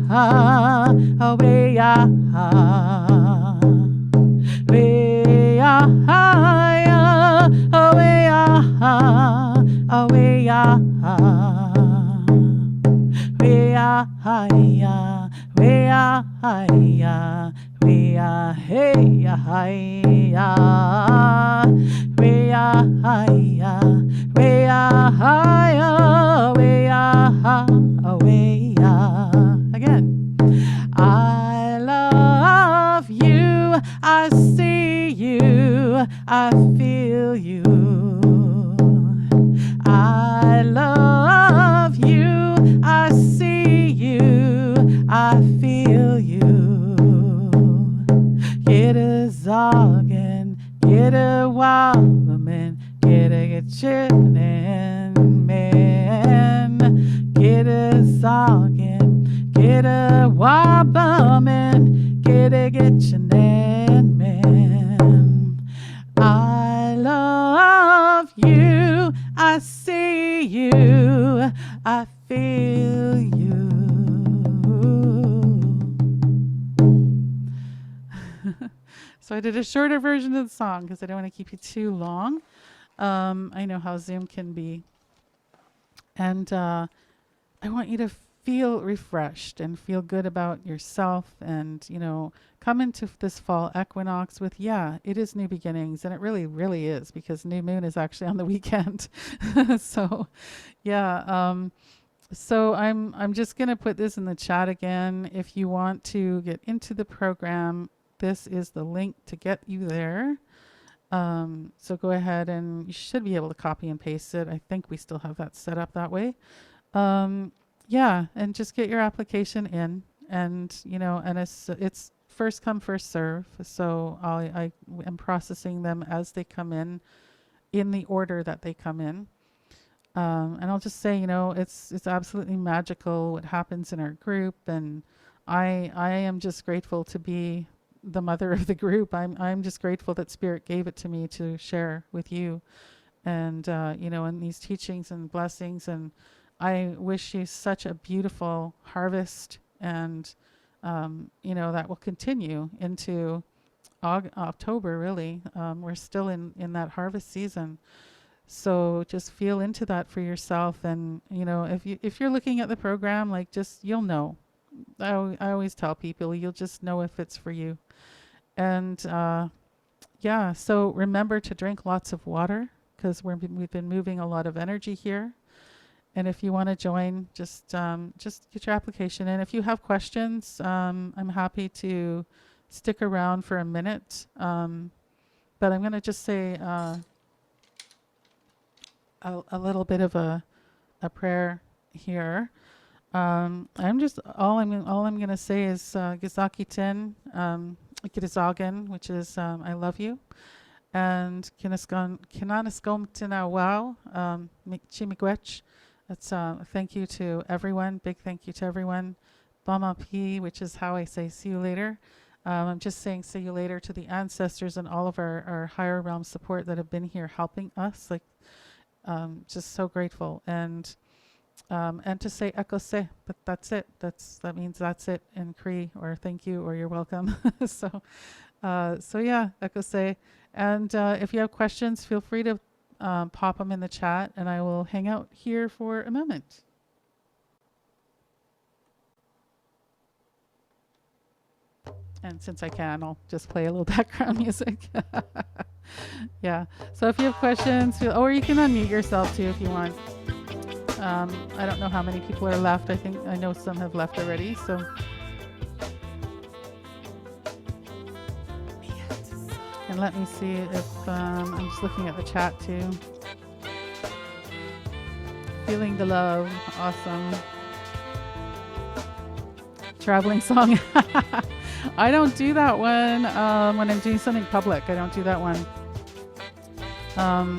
higher, way higher, way higher, way higher, way higher, way higher, way higher, way hey higher, way higher, way higher, way way again. I love you, I see you, I feel you. I love you, I see you, I feel you. Get a zoggin, get a wobberman, get a chinin man, get a zoggin, get a wobberman, get a chinin man. I love you, I see you, I feel you. So I did a shorter version of the song because I don't want to keep you too long. I know how Zoom can be. And I want you to feel refreshed and feel good about yourself and, come into this fall equinox with, it is new beginnings. And it really, really is, because new moon is actually on the weekend. So, so I'm just going to put this in the chat again. If you want to get into the program, this is the link to get you there. So go ahead and you should be able to copy and paste it. I think we still have that set up that way. And just get your application in, and and it's first come first serve. So I am processing them as they come in the order that they come in. And I'll just say, it's absolutely magical what happens in our group, and I am just grateful to be the mother of the group. I'm just grateful that Spirit gave it to me to share with you, and in these teachings and blessings, and I wish you such a beautiful harvest, and that will continue into October. Really, we're still in that harvest season. So just feel into that for yourself, and if you're looking at the program, like, just you'll know. I always tell people, you'll just know if it's for you. And yeah, so remember to drink lots of water, because we've been moving a lot of energy here. And if you want to join, just get your application in. If you have questions, I'm happy to stick around for a minute. But I'm going to just say a little bit of a prayer here. I'm just all I'm going to say is Gizakiten, Gizagan, which is I love you, and Kinaniskom Tina Wow, Chimigwech. That's thank you to everyone. Big thank you to everyone. Bama P, which is how I say see you later. I'm just saying see you later to the ancestors and all of our higher realm support that have been here helping us. Like, just so grateful. And to say ekose, but that's it. That means that's it in Cree, or thank you, or you're welcome. So yeah, ekose. And if you have questions, feel free to pop them in the chat, and I will hang out here for a moment. And since I can, I'll just play a little background music. Yeah. So if you have questions, or you can unmute yourself too if you want. I don't know how many people are left. I know some have left already. So. And let me see if I'm just looking at the chat too. Feeling the love. Awesome. Traveling song. I don't do that one when I'm doing something public. I don't do that one.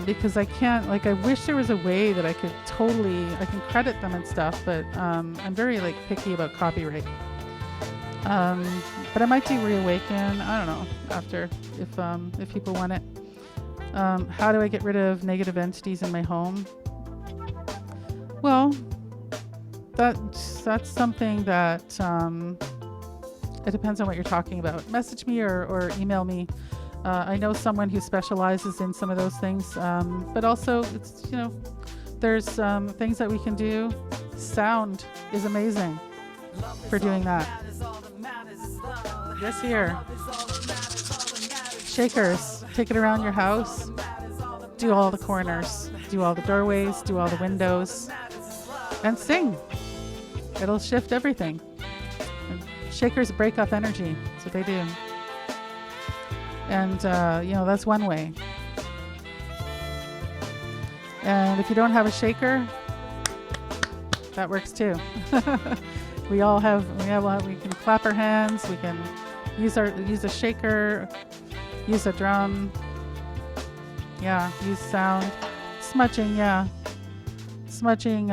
Because I can't, I wish there was a way that I can credit them and stuff, but I'm very picky about copyright. But I might do Reawaken. I don't know, after, if people want it. How do I get rid of negative entities in my home? Well, that's something that it depends on what you're talking about. Message me or email me. I know someone who specializes in some of those things, but also it's there's things that we can do. Sound is amazing for doing that. This here, shakers. Take it around your house. Do all the corners. Do all the doorways. Do all the windows, and sing. It'll shift everything. And shakers break up energy. That's what they do. And, that's one way. And if you don't have a shaker, that works too. we can clap our hands. We can use a shaker, use a drum. Yeah, use sound. Smudging, yeah. Smudging,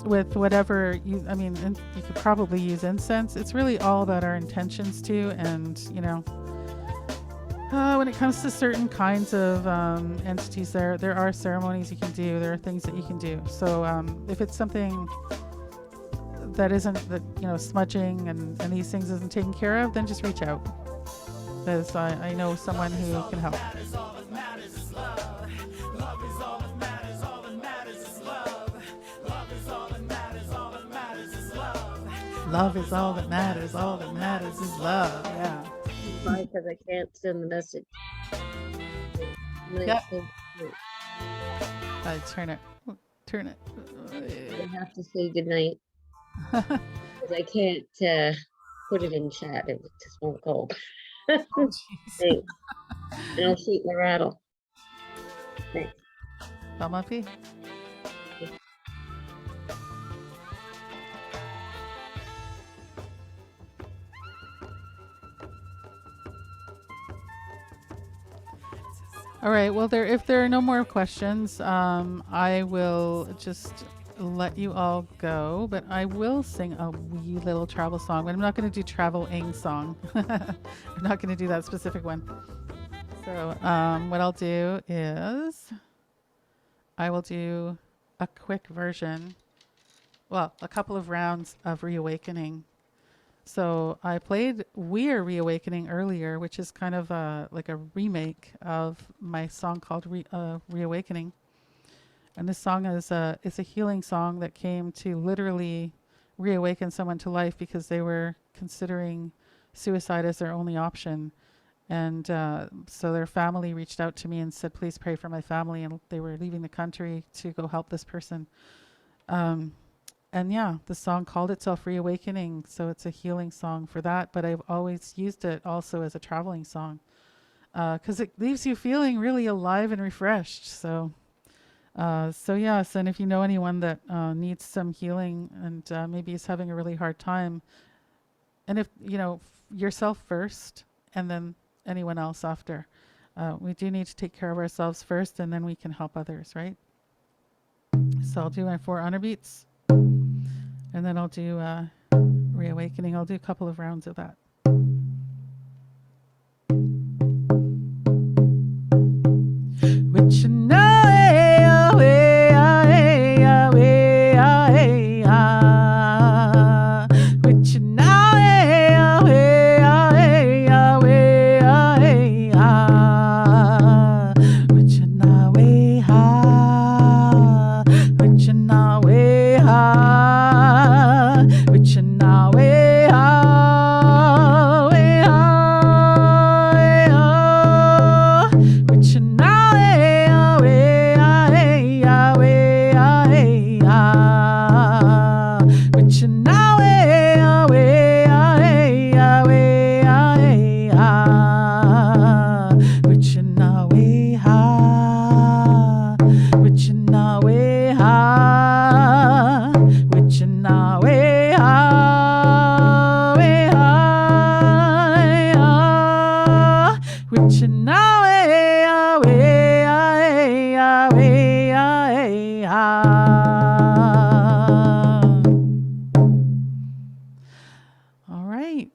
with whatever you could probably use incense. It's really all about our intentions too. And, when it comes to certain kinds of entities, there are ceremonies you can do. There are things that you can do. So if it's something that isn't, smudging and these things isn't taken care of, then just reach out. Because I know someone who can help. Love is all that matters. All that matters is love. Yeah. Why? Because I can't send the message. Yeah. Turn it. I have to say goodnight. Because I can't put it in chat. It just won't go. Oh, Thanks. And I'll shoot my rattle. Thanks. Bamapi. All right. Well, if there are no more questions, I will just let you all go. But I will sing a wee little travel song. But I'm not going to do travel-ing song. I'm not going to do that specific one. So what I'll do is I will do a quick version, well, a couple of rounds of Reawakening. So I played We're Reawakening earlier, which is kind of like a remake of my song called Reawakening. And this song is a healing song that came to literally reawaken someone to life because they were considering suicide as their only option. And so their family reached out to me and said, please pray for my family. And they were leaving the country to go help this person. Um, and yeah, the song called itself Reawakening. So it's a healing song for that. But I've always used it also as a traveling song because it leaves you feeling really alive and refreshed. So yes, and if you know anyone that needs some healing and maybe is having a really hard time, and if you know yourself first, and then anyone else after, we do need to take care of ourselves first, and then we can help others, right? So I'll do my 4 honor beats, and then I'll do Reawakening. I'll do a couple of rounds of that. Which All right.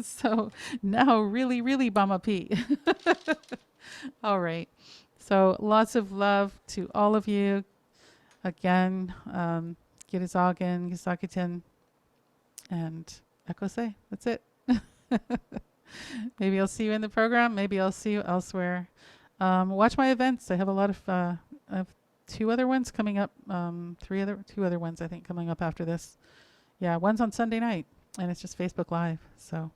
So now really Bama P. All right. So lots of love to all of you. Again, Girizagen, Gisakitin, and Ekose. That's it. Maybe I'll see you in the program. Maybe I'll see you elsewhere. Watch my events. I have a lot of I have 2 other ones coming up. 2 other ones I think coming up after this. Yeah, one's on Sunday night, and it's just Facebook Live. So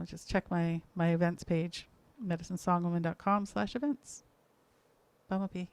just check my events page, medicinesongwoman.com/events. Bamapi.